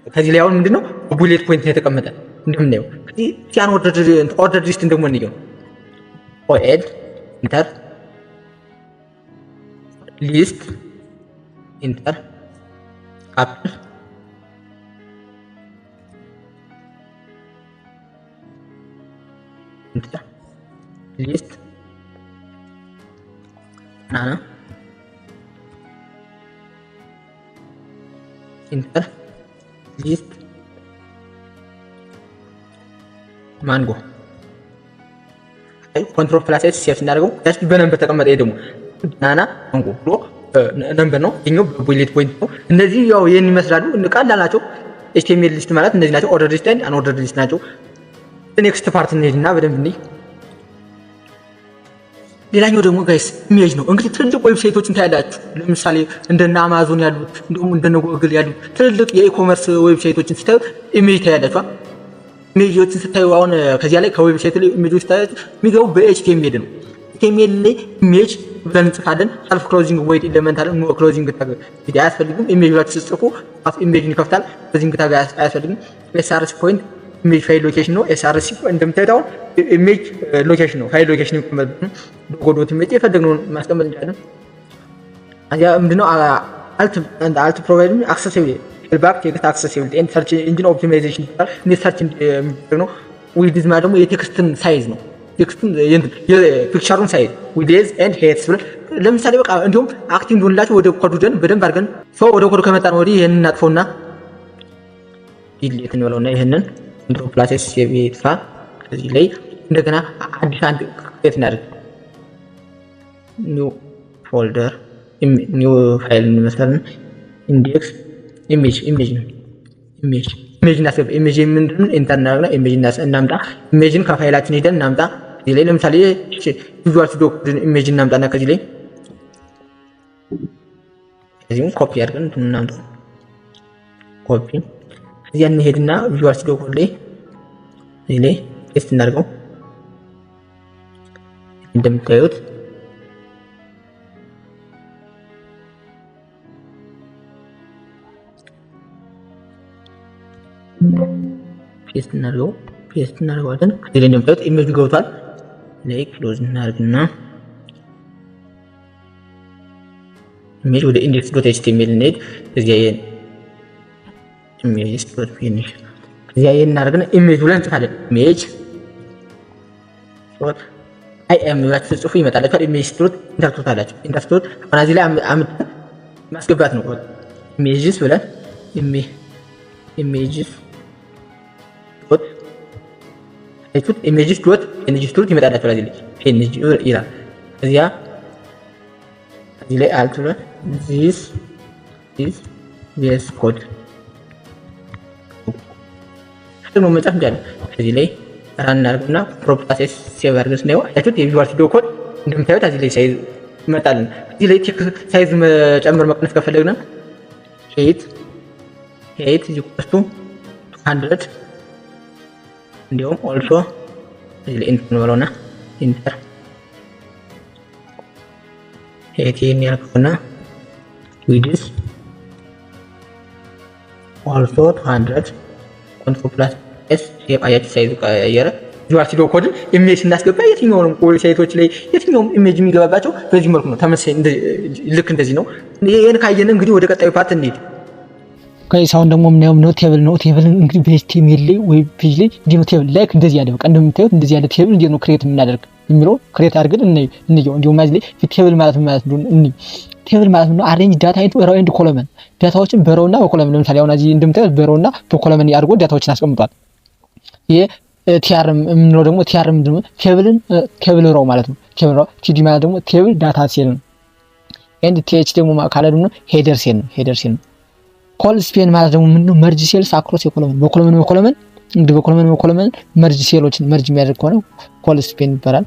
ከዚህ ላይ አሁን ምንድነው ቡሌት ፖይንት ነው የተቀመጠ እንደምናየው። ከዚህ ያን ኦርደር ሊስት ደግሞ እንየው። ኦኤል ኢንተር ሊስት ኢንተር አፕል ኢንተር ሊስት ባናና ኢንተር ሊስት ማንጎ። ኮንትሮል ፕላስ ኤስ ሴቭ እናደርገው ያቺ በነምበር ተቀመጠ። ይሄ ደግሞ ባናና ማንጎ ብሎ ነምበር ነው። ይሄኛው ቡሌት ፖይንት ነው። እነዚህ ያው ይሄን ይመስላሉ። ቀላል ናቸው። ኤችቲኤምኤል ሊስት ማለት እነዚህ ናቸው። ኦርደር ሊስት ኤንድ አን ኦርደር ሊስት ናቸው። ኔክስት ፓርት እንሄድና በደንብ እንይ። ሌላኛው ደግሞ ጋይስ ኢሜጅ ነው። እንግዲህ ትልልቅ ዌብሳይቶችን ታያላችሁ። ለምሳሌ እንደነ አማዞን ያሉት እንደውም እንደነ ጉግል ያሉት ትልልቅ የኢኮመርስ ዌብሳይቶችን ስታዩ ኢሜጅ ታያላችሁ። ኢሜጆችን ስታዩ አሁን ከዚያ ላይ ከዌብሳይት ላይ ኢሜጆች ታያላችሁ የሚገቡ በኤችቲኤምኤል ነው። ኤችቲኤምኤል ላይ ኢሜጅ ብለን እንጽፋለን። ሰልፍ ክሎዚንግ ቮይድ ኤሌመንት አለ። ኖ ክሎዚንግ ታግ አያስፈልግም። ኢሜጅ ብላችሁ ስትጽፉ ኢሜጅን ይከፍታል። ክሎዚንግ ታግ አያስፈልግም። ኤስአርሲ ፖይንት ኢሜጅ ፋይል ሎኬሽን ነው። ኤስአርሲ እንደምታዩት አሁን ኢሜጅ ሎኬሽን ነው። ፋይል ሎኬሽን ይቀመጥ ዶጎዶት ኢሜጅ የፈለግነውን ማስቀመጥ እንችላለን። አያ ምንድነው አልት ፕሮቫይድ አክሰሲቢሊቲ ባክ ቴክስት አክሰሲቢሊቲ ኤንድ ሰርች ኢንጂን ኦፕቲማይዜሽን ይባላል። እኔ ሰርች ነው። ዊድዝ ማለት ደግሞ የቴክስትን ሳይዝ ነው። ቴክስቱን የፒክቸሩን ሳይዝ ዊድዝ ኤንድ ሄድስ ብለን ለምሳሌ በቃ እንዲሁም አክቲንግ ሆንላችሁ ወደ ኮዱ ደን በደንብ አድርገን ወደ ኮዱ ከመጣን ወዲህ ይሄንን እናጥፈውና ዲሊት እንበለውና ይሄንን ኮንትሮል ፕላስ ኤስ ሴቭ ይጥፋ። ከዚህ ላይ እንደገና አዲስ አንድ ክሬት እናድርግ። ኒው ፎልደር ኒው ፋይል እንመስለን ኢንዴክስ ኢሜጅ ነው። ኢሜጅ እናስገባ። ኢሜጅ ምንድነው? ኢንተርናል ነው። ኢሜጅ እናምጣ። ኢሜጅን ከፋይላችን ሄደን እናምጣ። እዚህ ላይ ለምሳሌ ቪዥዋል ስቱዲዮ ኮድን ኢሜጅ እናምጣና ከዚህ ላይ እዚህም ኮፒ አድርገን እናምጣ። ኮፒ እዚህ እንሄድና ቪዥዋል ስቱዲዮ ኮድ ላይ እዚህ ላይ ፔስት እናድርገው። እንደምታዩት ፔስት እናደርገዋለን። ከዚህ ላይ እንደምታዩት ኢሜጁ ገብቷል። ላይ ክሎዝ እናደርግና ኢሜጅ ወደ index.html እንሄድ። እዚያ image.finish እዚያ እናደርግና ኢሜጅ ብለን እንጽፋለን። ኢሜጅ አይኤም ብላችሁ ጽፉ ይመጣላችኋል። ኢሜጅ ስትሉት ኢንተር አላችሁ። ኢንተር ስትሉት አሁን እዚህ ላይ ማስገባት ነው። ኢሜጅስ ብለን ኢሜጅስ ኢሜጅስ ዶት ኢሜጅስ ዶት ይመጣላችኋል። እዚህ ላይ ኢሜጅ ይላል። እዚያ እዚህ ላይ አልት ብለን this is VS ኮድ ደግሞ መጻፍ እንችላለን። እዚህ ላይ ራን እናድርግና ፕሮፐርቲስ ሴቭ አድርገን ነው አያችሁት። የቪዥዋል ስቱዲዮ ኮድ እንደምታዩት እዚህ ላይ ሳይዝ ይመጣልን። እዚህ ላይ ቴክስት ሳይዝ መጨመር መቀነስ ከፈለግን 8 is equal to 200 እንዲሁም ኦልሶ እዚህ ላይ ኢንተር እንበለውና ኢንተር ኤቲኤን ያልኩና ዊድስ ኦልሶ 200 ኮንትሮል ፕላስ ኤስ ሴቭ አያችሁ ሳይዙ ቀየረ። ቪዥዋል ስቱዲዮ ኮድን ኢሜጅ ስናስገባ የትኛውንም ዌብሳይቶች ላይ የትኛውም ኢሜጅ የሚገባባቸው በዚህ መልኩ ነው። ተመሳሳይ ልክ እንደዚህ ነው። ይሄን ካየን እንግዲህ ወደ ቀጣዩ ፓርት እንሂድ። ከይሳውን ደግሞ ምናየው ነው ቴብል ነው። ቴብል እንግዲህ በኤችቲኤምኤል ላይ ወይ ፔጅ ላይ እንዴት ነው ቴብል ላይክ እንደዚህ ያለ በቃ እንደምታዩት እንደዚህ ያለ ቴብል እንዴት ነው ክሬት የምናደርግ የሚለው ክሬት አድርገን እንየው። እንዲሁም ማለት ላይ ቴብል ማለት ነው ቴብል ማለት ነው አሬንጅ ዳታ ኢንቱ ሮው ኤንድ ኮለመን ዳታዎችን በሮውና በኮለመን ለምሳሌ አሁን እዚህ እንደምታዩት በሮውና በኮለመን ያድርጎ ዳታዎችን አስቀምጧል። ይሄ ቲአርም የምንለው ደግሞ ቲአርም ደግሞ ቴብል ሮው ማለት ነው። ቴብል ሮው ቲዲ ማለት ደግሞ ቴብል ዳታ ሴል ነው። ኤንድ ቲኤች ደግሞ ካለ ደግሞ ሄደር ሴል ነው። ኮል ስፔን ማለት ደግሞ ምንድነው መርጅ ሴልስ አክሮስ የኮለመን በኮለመን እንግዲህ በኮለመን መርጅ ሴሎችን መርጅ የሚያደርግ ከሆነ ኮል ስፔን ይባላል።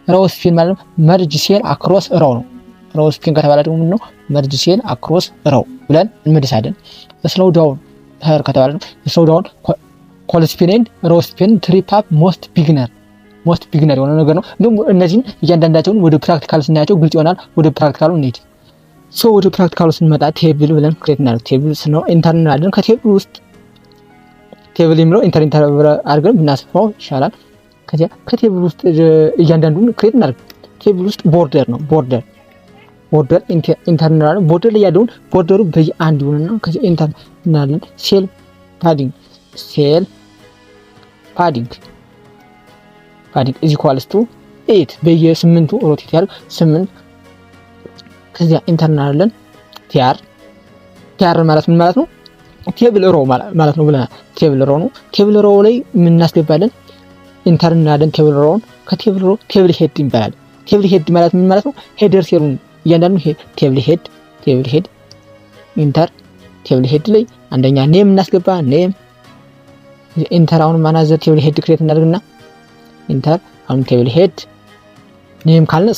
ሮው ስፔን ማለት መርጅ ሴል አክሮስ ሮው ነው። ሮው ስፔን ከተባለ ደግሞ ምንድነው መርጅ ሴል አክሮስ ሮው ብለን እንመልሳለን። ስሎው ዳውን ሄር ከተባለ ደግሞ ስሎው ዳውን ኮል ስፔን ኤንድ ሮው ስፔን ትሪፕ አፕ ሞስት ቢግነር የሆነ ነገር ነው። እንደውም እነዚህን እያንዳንዳቸውን ወደ ፕራክቲካል ስናያቸው ግልጽ ይሆናል። ወደ ፕራክቲካሉ እንሂድ። ወደ ፕራክቲካሉ ስንመጣ ቴብል ብለን ክሬት እናደርግ። ቴብል ስንለው ኢንተር እናደርጋለን። ከቴብል ውስጥ ቴብል የሚለው ኢንተር አድርገን ብናስፋው ይሻላል። ከዚያ ከቴብል ውስጥ እያንዳንዱን ክሬት እናደርግ። ቴብል ውስጥ ቦርደር ኢንተር እናደርጋለን። ቦርደር ላይ ያለውን ቦርደሩ በየአንድ ይሆንና ከዚያ ኢንተር እናደርጋለን። ሴል ፓዲንግ ኢዝ ኢኳልስ ቱ 8 በየ8ቱ ሮቴት ያደርግ 8 ከዚያ ኢንተር እናደርጋለን። ቲአር ማለት ምን ማለት ነው? ቴብል ሮው ማለት ነው ብለናል። ቴብል ሮው ነው። ቴብል ሮው ላይ ምን እናስገባለን? ኢንተር እናደርጋለን። ቴብል ሮውን ከቴብል ሮው ቴብል ሄድ ይባላል። ቴብል ሄድ ማለት ምን ማለት ነው? ሄደር ሴሉን እያንዳንዱ ቴብል ሄድ ኢንተር ቴብል ሄድ ላይ አንደኛ ኔም እናስገባ። ኔም ኢንተር አሁን ማናዘር ቴብል ሄድ ክሬት እናደርግና ኢንተር አሁን ቴብል ሄድ ኔም ካልን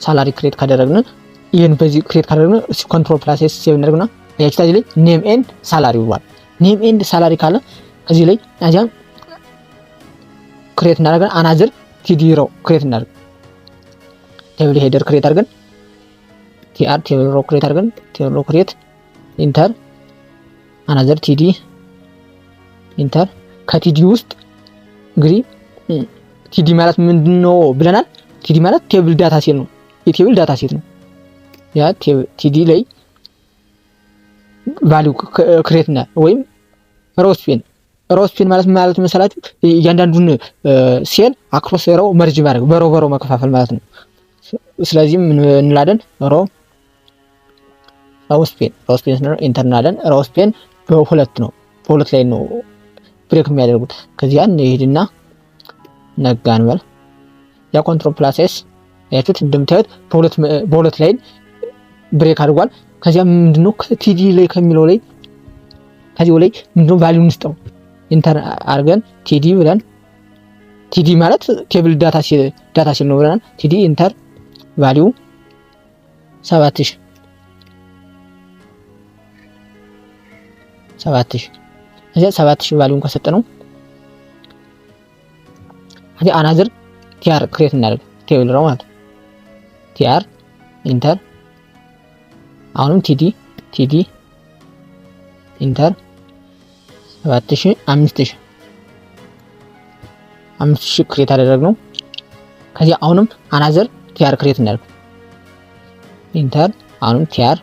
ሳላሪ ክሬት ካደረግን ይሄን በዚህ ክሬት ካደረግን ኮንትሮል ፕላስ ኤስ ሴቭ እናደርግና ያቺ ታጂ ላይ ኔም ኤንድ ሳላሪ ይባላል። ኔም ኤንድ ሳላሪ ካለ እዚህ ላይ አጃን ክሬት እናደርገን አናዘር ቲዲ ሮው ክሬት እናደርግ። ቴብል ሄደር ክሬት አድርገን ቲአር ቴብል ሮው ክሬት አድርገን ቴብል ሮው ክሬት ኢንተር አናዘር ቲዲ ኢንተር ከቲዲ ውስጥ እንግዲህ ቲዲ ማለት ምንድነው ብለናል። ቲዲ ማለት ቴብል ዳታ ሴት ነው። የቴብል ዳታ ሴት ነው። ያ ቲዲ ላይ ቫልዩ ክሬት እና ወይም ሮው ስፔን ማለት መሰላችሁ እያንዳንዱን ሴል አክሮስ ሮው መርጅ ማድረግ በሮው መከፋፈል ማለት ነው። ስለዚህ ምን እንላለን? ሮው ስፔን ነው ኢንተርናልን ሮው ስፔን በሁለት ላይ ነው ብሬክ የሚያደርጉት። ከዚያ እንሄድና ነጋን በል ያ ኮንትሮል ፕላስ ኤስ ያችሁት እንደምታዩት በሁለት ላይ ብሬክ አድርጓል። ከዚያ ምንድነው ቲዲ ላይ ከሚለው ላይ ከዚያው ላይ ምንድነው ቫልዩን እንስጠው ኢንተር አድርገን ቲዲ ብለን ቲዲ ማለት ቴብል ዳታ ሴል ነው ብለናል። ቲዲ ኢንተር ቫልዩ 7000 እዚያ 7000 ቫልዩን ከሰጠነው እዚያ አናዘር ቲአር ክሬት እናደርግ ቴብል ሮው ማለት ቲአር ኢንተር አሁንም ቲዲ ኢንተር 7000 5000 ክሬት አደረግነው። ከዚያ አሁንም አናዘር ቲአር ክሬት እናደርግ ኢንተር አሁንም ቲአር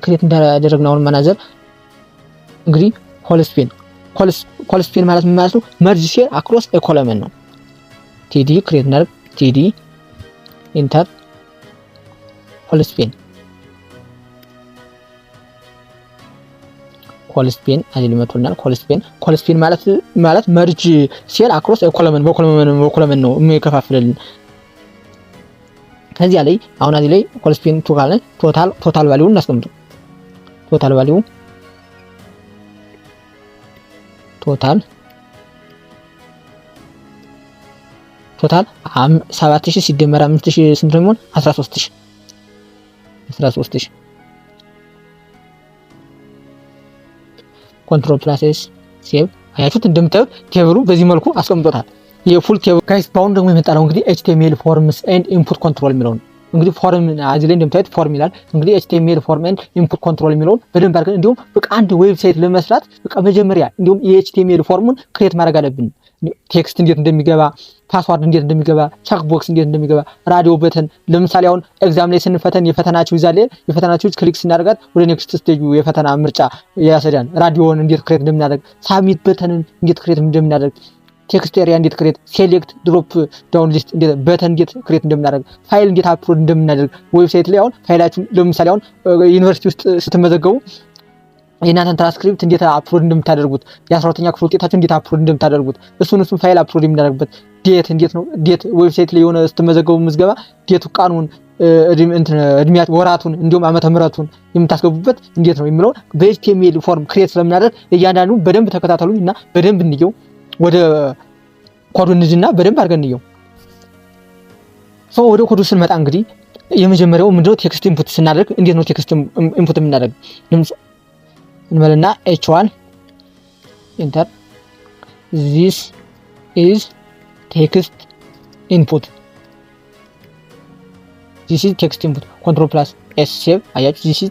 ክሬት እንዳደረግነው አሁንም አናዘር እንግዲህ ኮል ስፔን ማለት ምን ማለት ነው? መርጅ ሴል አክሮስ ኮለመን ነው። ቲዲ ክሬት እናደርግ ቲዲ ኢንተር ኮል ስፔን አዚል መቶናል። ኮል ስፔን ማለት መርጅ ሴል አክሮስ በኮለመን ነው የሚከፋፍልልን። ከዚያ ላይ አሁን እዚህ ላይ ኮል ስፔን ቶታል ቫልዩ እናስቀምጠው። ቶታል ቫልዩ ቶታል 7000 ሲደመር 5000 ስንት ነው? 13000 ኮንትሮል ፕላስ ኤስ ሴቭ አያችሁት። እንደምታዩት ቴብሉ በዚህ መልኩ አስቀምጦታል። የፉል ቴብል ጋይስ። ባሁን ደግሞ የመጣለው እንግዲህ ኤችቲኤምኤል ፎርምስ ኤንድ ኢንፑት ኮንትሮል የሚለው ነው። እንግዲህ ፎርም እዚህ ላይ እንደምታዩት ፎርም ይላል። እንግዲህ HTML ፎርም ኤንድ ኢንፑት ኮንትሮል የሚለውን በደንብ አድርገን እንዲሁም በቃ አንድ ዌብሳይት ለመስራት በቃ መጀመሪያ እንዲሁም የHTML ፎርሙን ክሬት ማድረግ አለብን። ቴክስት እንዴት እንደሚገባ፣ ፓስዋርድ እንዴት እንደሚገባ፣ ቼክ ቦክስ እንዴት እንደሚገባ፣ ራዲዮ በተን ለምሳሌ አሁን ኤግዛም ላይ ስንፈተን የፈተናችሁ ይዛል የፈተናችሁ ክሊክ ስናደርጋት ወደ ኔክስት ስቴጅ የፈተና ምርጫ ያሰዳል። ራዲዮን እንዴት ክሬት እንደምናደርግ፣ ሳብሚት በተንን እንዴት ክሬት እንደምናደርግ፣ ቴክስት ኤሪያ እንዴት ክሬት፣ ሴሌክት ድሮፕ ዳውን ሊስት እንዴት በተን እንዴት ክሬት እንደምናደርግ፣ ፋይል እንዴት አፕሎድ እንደምናደርግ ዌብሳይት ላይ አሁን ፋይላችሁ ለምሳሌ አሁን ዩኒቨርሲቲ ውስጥ ስትመዘገቡ የእናንተን ትራንስክሪፕት እንዴት አፕሎድ እንደምታደርጉት የ12ኛ ክፍል ውጤታችሁ እንዴት አፕሎድ እንደምታደርጉት እሱን ፋይል አፕሎድ የምናደርግበት ዴት እንዴት ነው ዴት ዌብሳይት ላይ የሆነ ስትመዘገቡ ምዝገባ ዴቱ ቃኑን እድሜያት ወራቱን እንዲሁም ዓመተ ምህረቱን የምታስገቡበት እንዴት ነው የሚለው በኤችቲኤምኤል ፎርም ክሬት ስለምናደርግ እያንዳንዱ በደንብ ተከታተሉኝ እና በደንብ እንየው። ወደ ኮዱ እንጅና በደንብ አድርገን እንየው። ወደ ኮዱ ስንመጣ እንግዲህ የመጀመሪያው ምንድነው ቴክስት ኢንፑት ስናደርግ እንዴት ነው ቴክስት ኢንፑት የምናደርግ እንበልና h1 enter this is text input control plus s save አያችሁ this is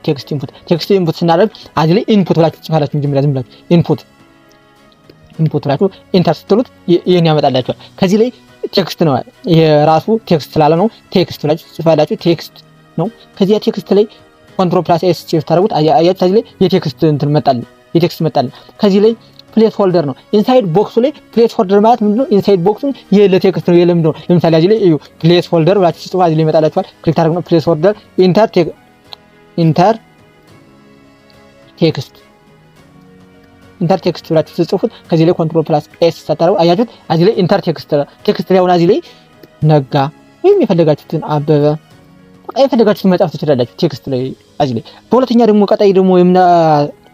text input ስናደርግ አዚ ላይ ኢንፑት ብላችሁ ጽፋላችሁ መጀመሪያ ዝም ብላችሁ ኢንፑት ብላችሁ ኢንተር ስትሉት ይሄን ያመጣላችኋል። ከዚህ ላይ ቴክስት ነው የራሱ ቴክስት ስላለ ነው ቴክስት ብላችሁ ጽፋላችሁ ቴክስት ነው። ከዚህ ቴክስት ላይ ኮንትሮል ፕላስ ኤስ ሴቭ ታደርጉት አያችሁ ከዚህ ላይ የቴክስት እንትን መጣልን። ከዚህ ላይ ፕሌስ ሆልደር ነው ኢንሳይድ ቦክሱ ላይ ፕሌስ ሆልደር ማለት ምንድነው? ኢንሳይድ ቦክሱ ለቴክስት ነው የለምነው። ለምሳሌ እዚህ ላይ እዩ ፕሌስ ሆልደር ብላችሁ ጽፉ እዚህ ላይ ይመጣላችኋል። ክሊክ ታደርጉና ፕሌስ ሆልደር ኢንተር ቴክስት ብላችሁ ጽፉት። ከዚህ ላይ ኮንትሮል ፕላስ ኤስ ታደርጉ አያችሁት እዚህ ላይ ኢንተር ቴክስት ላይ ሆነ እዚህ ላይ ነጋ ወይም የፈለጋችሁትን አበበ የፈለጋችሁትን መጻፍ ትችላላችሁ ቴክስት ላይ እዚህ ላይ። በሁለተኛ ደግሞ ቀጣይ ደግሞ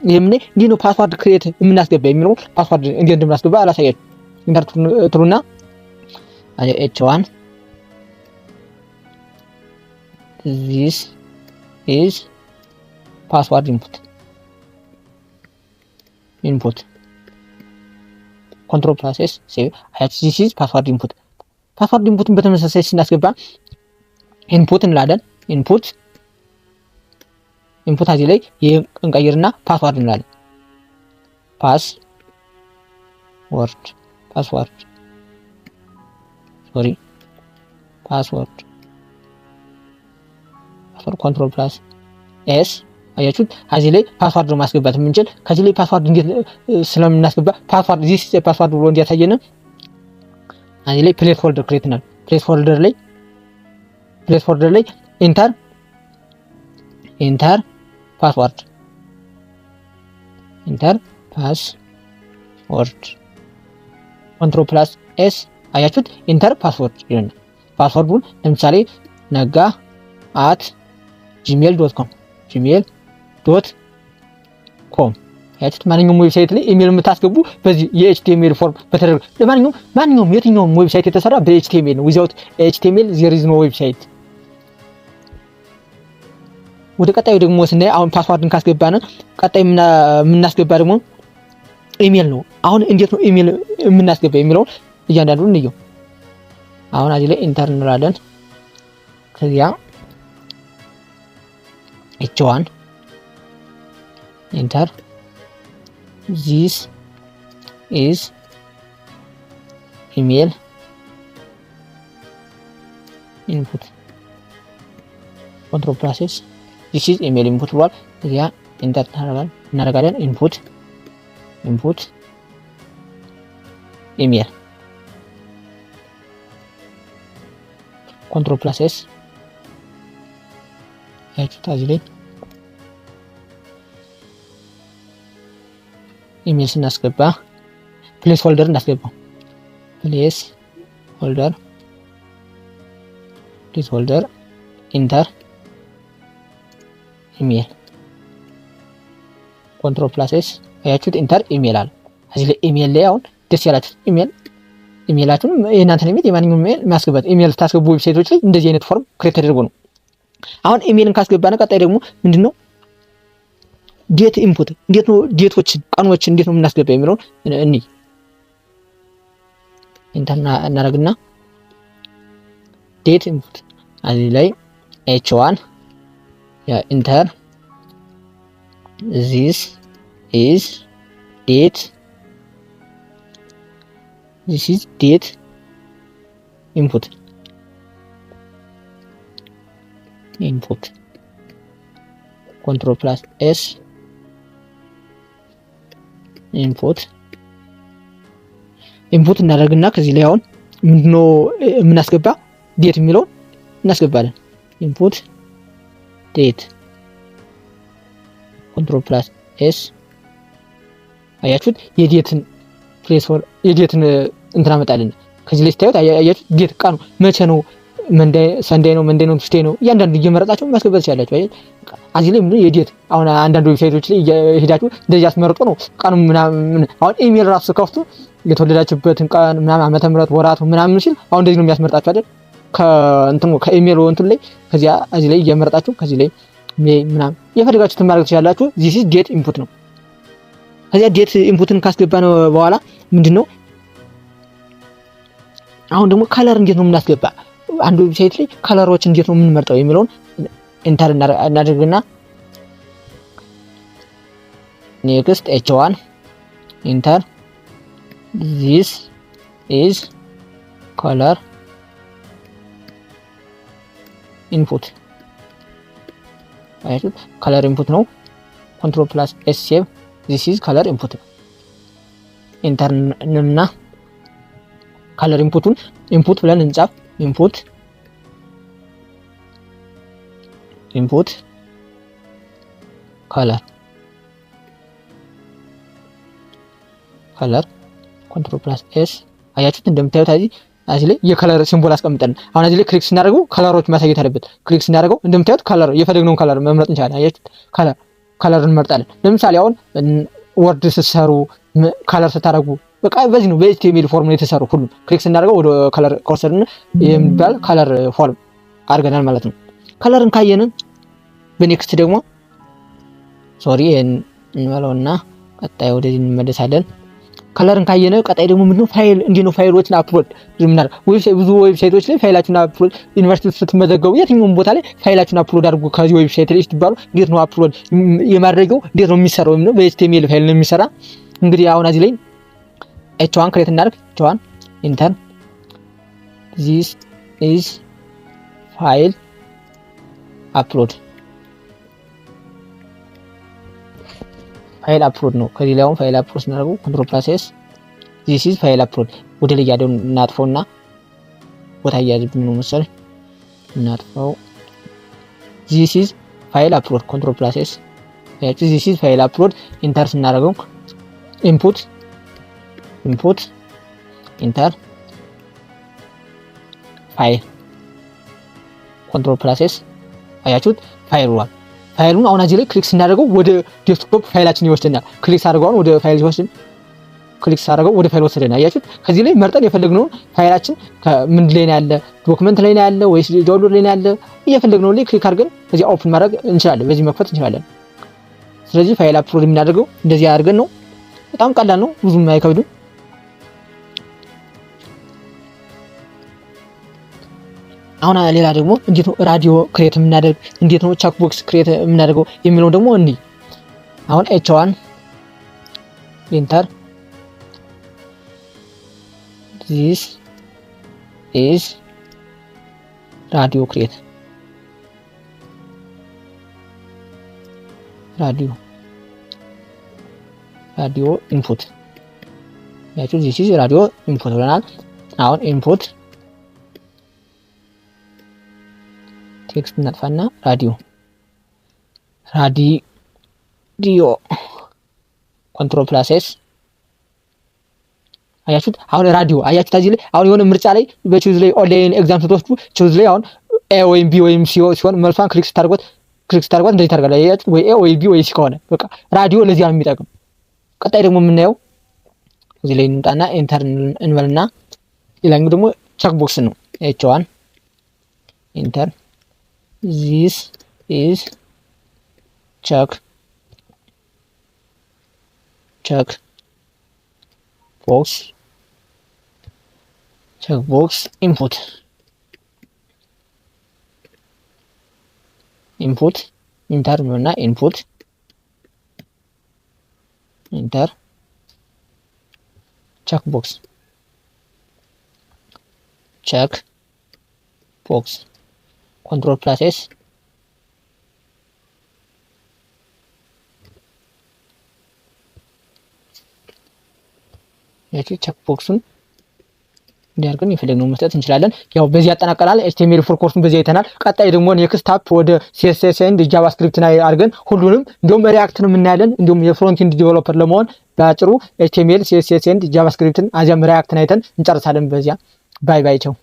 እንዴት ነው ፓስዋርድ ክሬት የምናስገባ የሚለው ፓስዋርድ እንዴት እንደምናስገባ አላሳያችሁ። ኢንተር ትሩና h1 this is password input control process save this is password input በተመሳሳይ ስናስገባ ኢንፑት እንላለን። ኢንፑት እዚህ ላይ እንቀይርና ፓስዋርድ እንላለን። ፓስዋርድ ኮንትሮል ፕላስ ኤስ አያችሁት እዚህ ላይ ፓስዋርድ ነው ማስገባት የምንችል። ከዚህ ላይ ፓስዋርድ እንዴት ስለምናስገባ ፓስዋርድ ብሎ እንዲያሳየን እዚህ ላይ ፕሌስ ሆልደር ክሬት እናል። ፕሌስ ሆልደር ላይ ኢንተር ፓስዋርድ ኮንትሮል ፕላስ ኤስ አያችሁት ኢንተር ፓስወርድ ይላል። ፓስወርዱን ለምሳሌ nega@gmail.com አያችሁት። ማንኛውም ዌብሳይት ላይ ኢሜል የምታስገቡ በዚህ የኤችቲኤምኤል ፎርም በተደረገ ማንኛውም የትኛውም ዌብሳይት የተሰራ በኤችቲኤምኤል ነው። ዊዛውት ኤችቲኤምኤል ዜር ኢዝ ኖ ዌብሳይት። ወደ ቀጣዩ ደግሞ ስናይ አሁን ፓስዋርድን ካስገባን ቀጣይ የምናስገባ ደግሞ ኢሜል ነው። አሁን እንዴት ነው ኢሜል የምናስገባ የሚለው እያንዳንዱን እንየው። አሁን እዚህ ላይ ኢንተር እንላለን። ከዚያ h1 ኢንተር this is email input control process this is email input ብሏል። እዚያ ኢንተር እናደርጋለን። ኢንፑት ኢሜል ኮንትሮል ፕላስ ኤስ ያችሁት እዚህ ላይ ኢሜል ስናስገባ ፕሌስ ሆልደር እናስገባው። ፕሌስ ሆልደር ኢንተር ኢሜል ኮንትሮል ፕላስ ኤስ ያችሁት ኢንተር ኢሜል አለ። እዚህ ላይ ኢሜል ላይ አሁን ደስ ያላችሁት ኢሜላችሁን የእናንተን ኢሜል የማንኛውም ኢሜል ማስገባት ኢሜል ታስገቡ ዌብሳይቶች ላይ እንደዚህ አይነት ፎርም ክሬት ተደርጎ ነው። አሁን ኢሜልን ካስገባን ቀጣይ ደግሞ ምንድነው ዴት ኢንፑት እንዴት ነው ዴቶችን ቀኖችን እንዴት ነው የምናስገባ የሚለው ኢንተር እናደርግና ዴት ኢንፑት እዚህ ላይ h1 enter this is date input control plus s input እናደርግና ከዚህ ላይ አሁን ምንድነው የምናስገባ ዴት የሚለውን እናስገባለን። ኢንፑት ዴት ኮንትሮል ፕላስ ኤስ አያችሁት የዴትን የዴትን እንትን አመጣልን። ከዚህ ላይ ስታዩት አያችሁት ዴት ቀኑ መቼ ነው? ሰንዳይ ነው፣ መንዳይ ነው፣ ቱስዴይ ነው። እያንዳንዱ እየመረጣችሁ ማስገባት ትችላላችሁ። እዚህ ላይ ምንድነው የዴት አሁን አንዳንድ ዌብሳይቶች ላይ ሄዳችሁ እንደዚህ አስመርጦ ነው ቀኑ ምናምን። አሁን ኢሜል ራሱ ከፍቱ የተወለዳችሁበትን ቀን ምናምን ዓመተ ምህረት ወራቱ ምናምን ሲል አሁን እንደዚህ ነው የሚያስመርጣችሁ አይደል? ከእንትኑ ከኢሜል እንትን ላይ ከዚያ እዚህ ላይ እየመረጣችሁ ከዚህ ላይ ምናምን የፈለጋችሁትን ማድረግ ትችላላችሁ። ዚስ ኢዝ ዴት ኢንፑት ነው። ከዚያ ዴት ኢንፑትን ካስገባን በኋላ ምንድነው አሁን ደግሞ ከለር እንዴት ነው የምናስገባ? አንድ ዌብሳይት ላይ ከለሮች እንዴት ነው የምንመርጠው የሚለውን ኢንተር እናደርግና ኔክስት h1 ኢንተር this is color input አይቱ color input ነው። control plus s save this is color input ኢንተር እና color inputን input ብለን እንጻፍ። input color ኮንትሮል ፕላስ ኤስ አያችሁት እንደምታዩት እዚህ ላይ የከለር ሲምቦል አስቀምጠን አሁን እዚህ ላይ ክሊክ ስናደርገው ከለሮች ማሳየት አለበት። ክሊክ ስናደርገው እንደምታዩት ከለር የፈለግነውን ከለር መምረጥ እንችላለን። አያችሁት ከለር እንመርጣለን። ለምሳሌ አሁን ወርድ ስትሰሩ ከለር ስታደርጉ በቃ በዚህ ነው በኤችቲኤምኤል ፎርም ነው የተሰሩ ሁሉም። ክሊክ ስናደርገው ወደ ከለር ከወሰድን የሚባል ከለር ፎርም አድርገናል ማለት ነው። ከለርን ካየንን በኔክስት ደግሞ እንመለውና ቀጣይ ወደዚህ እንመለሳለን። ከለርን ካየነ ቀጣይ ደግሞ ምንድነው ፋይል እንዴት ነው ፋይሎችን አፕሎድ ምናምን ብዙ ዌብሳይቶች ላይ ፋይላችሁን አፕሎድ ዩኒቨርሲቲ ስትመዘገቡ የትኛውም ቦታ ላይ ፋይላችሁን አፕሎድ አድርጉ ከዚህ ዌብሳይት ላይ ስትባሉ እንዴት ነው አፕሎድ የማድረገው እንዴት ነው የሚሰራው ነው በኤችቲኤምኤል ፋይል ነው የሚሰራ። እንግዲህ አሁን እዚህ ላይ h1 ክሬት እናድርግ። h1 ኢንተር this is file upload ፋይል አፕሎድ ነው። ከዚህ ላይ አሁን ፋይል አፕሎድ ስናደርገው ኮንትሮል ፕላስ ኤስ this is ፋይል አፕሎድ ወደ ላይ ያለው እናጥፈውና ቦታ ያያዝብን ነው መሰለኝ እናጥፈው። this is ፋይል አፕሎድ ኮንትሮል ፕላስ ኤስ ያቺ this is ፋይል አፕሎድ ኢንተር ስናደርገው ኢንፑት ኢንተር ፋይል ኮንትሮል ፕላስ ኤስ አያችሁት ፋይሉን አሁን እዚህ ላይ ክሊክ ስናደርገው ወደ ዴስክቶፕ ፋይላችን ይወስደናል። ክሊክ ሳደርገው ወደ ፋይል ይወስደን ክሊክ ሳደርገው ወደ ፋይል ወሰደን። አያችሁት ከዚህ ላይ መርጠን የፈለግነውን ፋይላችን ምን ላይ ነው ያለ ዶክመንት ላይ ነው ያለ ወይስ ዳውንሎድ ላይ ነው ያለ እየፈለግነው ላይ ክሊክ አድርገን እዚህ ኦፕን ማድረግ እንችላለን። በዚህ መክፈት እንችላለን። ስለዚህ ፋይል አፕሎድ የምናደርገው እንደዚህ አድርገን ነው። በጣም ቀላል ነው፣ ብዙም አይከብድም። አሁን ሌላ ደግሞ እንዴት ነው ራዲዮ ክሬት የምናደርግ እንዴት ነው ቼክ ቦክስ ክሬት የምናደርገው የሚለው ደግሞ እንዲህ አሁን h1 ኢንተር this is radio create radio input ያቺው this is radio input ብለናል። አሁን input ቴክስት እናጥፋና ራዲዮ ኮንትሮል ፕላስ ኤስ አያችሁት አሁን ራዲዮ አያችሁት እዚህ ላይ አሁን የሆነ ምርጫ ላይ በቹዝ ላይ ኦንላይን ኤግዛም ስትወስዱ ቹዝ ላይ አሁን ኤ ወይም ቢ ወይም ሲ ሲሆን መልሷን ክሊክ ስታርጓት እንደዚህ ታርጋለህ። አያችሁት ወይ ኤ ወይ ቢ ወይ ሲ ከሆነ በቃ ራዲዮ ለዚህ ነው የሚጠቅም። ቀጣይ ደግሞ የምናየው እዚህ ላይ እንጣና ኢንተር እንበልና ሌላኛው ደግሞ ቼክ ቦክስ ነው። h1 ኢንተር this is check box input ኢንፑት ኢንተር ነውና ኢንፑት ኢንተር ቼክ ቦክስ ቼክ ቦክስ ኮንትሮል ፕላስ ኤስ ቼክ ቦክሱን እንዲያርገን የፈለግነው መስጠት እንችላለን። ያው በዚህ ያጠናቀናል። ኤችቲኤምኤል ፎር ኮርሱን በዚህ አይተናል። ቀጣይ ደግሞ ኔክስት አፕ ወደ ሲኤስኤስ ኤንድ ጃቫስክሪፕት ላይ አድርገን ሁሉንም እንዲሁም ሪአክትንም እናያለን። እንዲሁም የፍሮንት ኤንድ ዲቨሎፐር ለመሆን በአጭሩ ኤችቲኤምኤል ሲኤስኤስ ኤንድ ጃቫስክሪፕትን አዚያም ሪአክትን አይተን እንጨርሳለን። በዚያ ባይ ባይ ቸው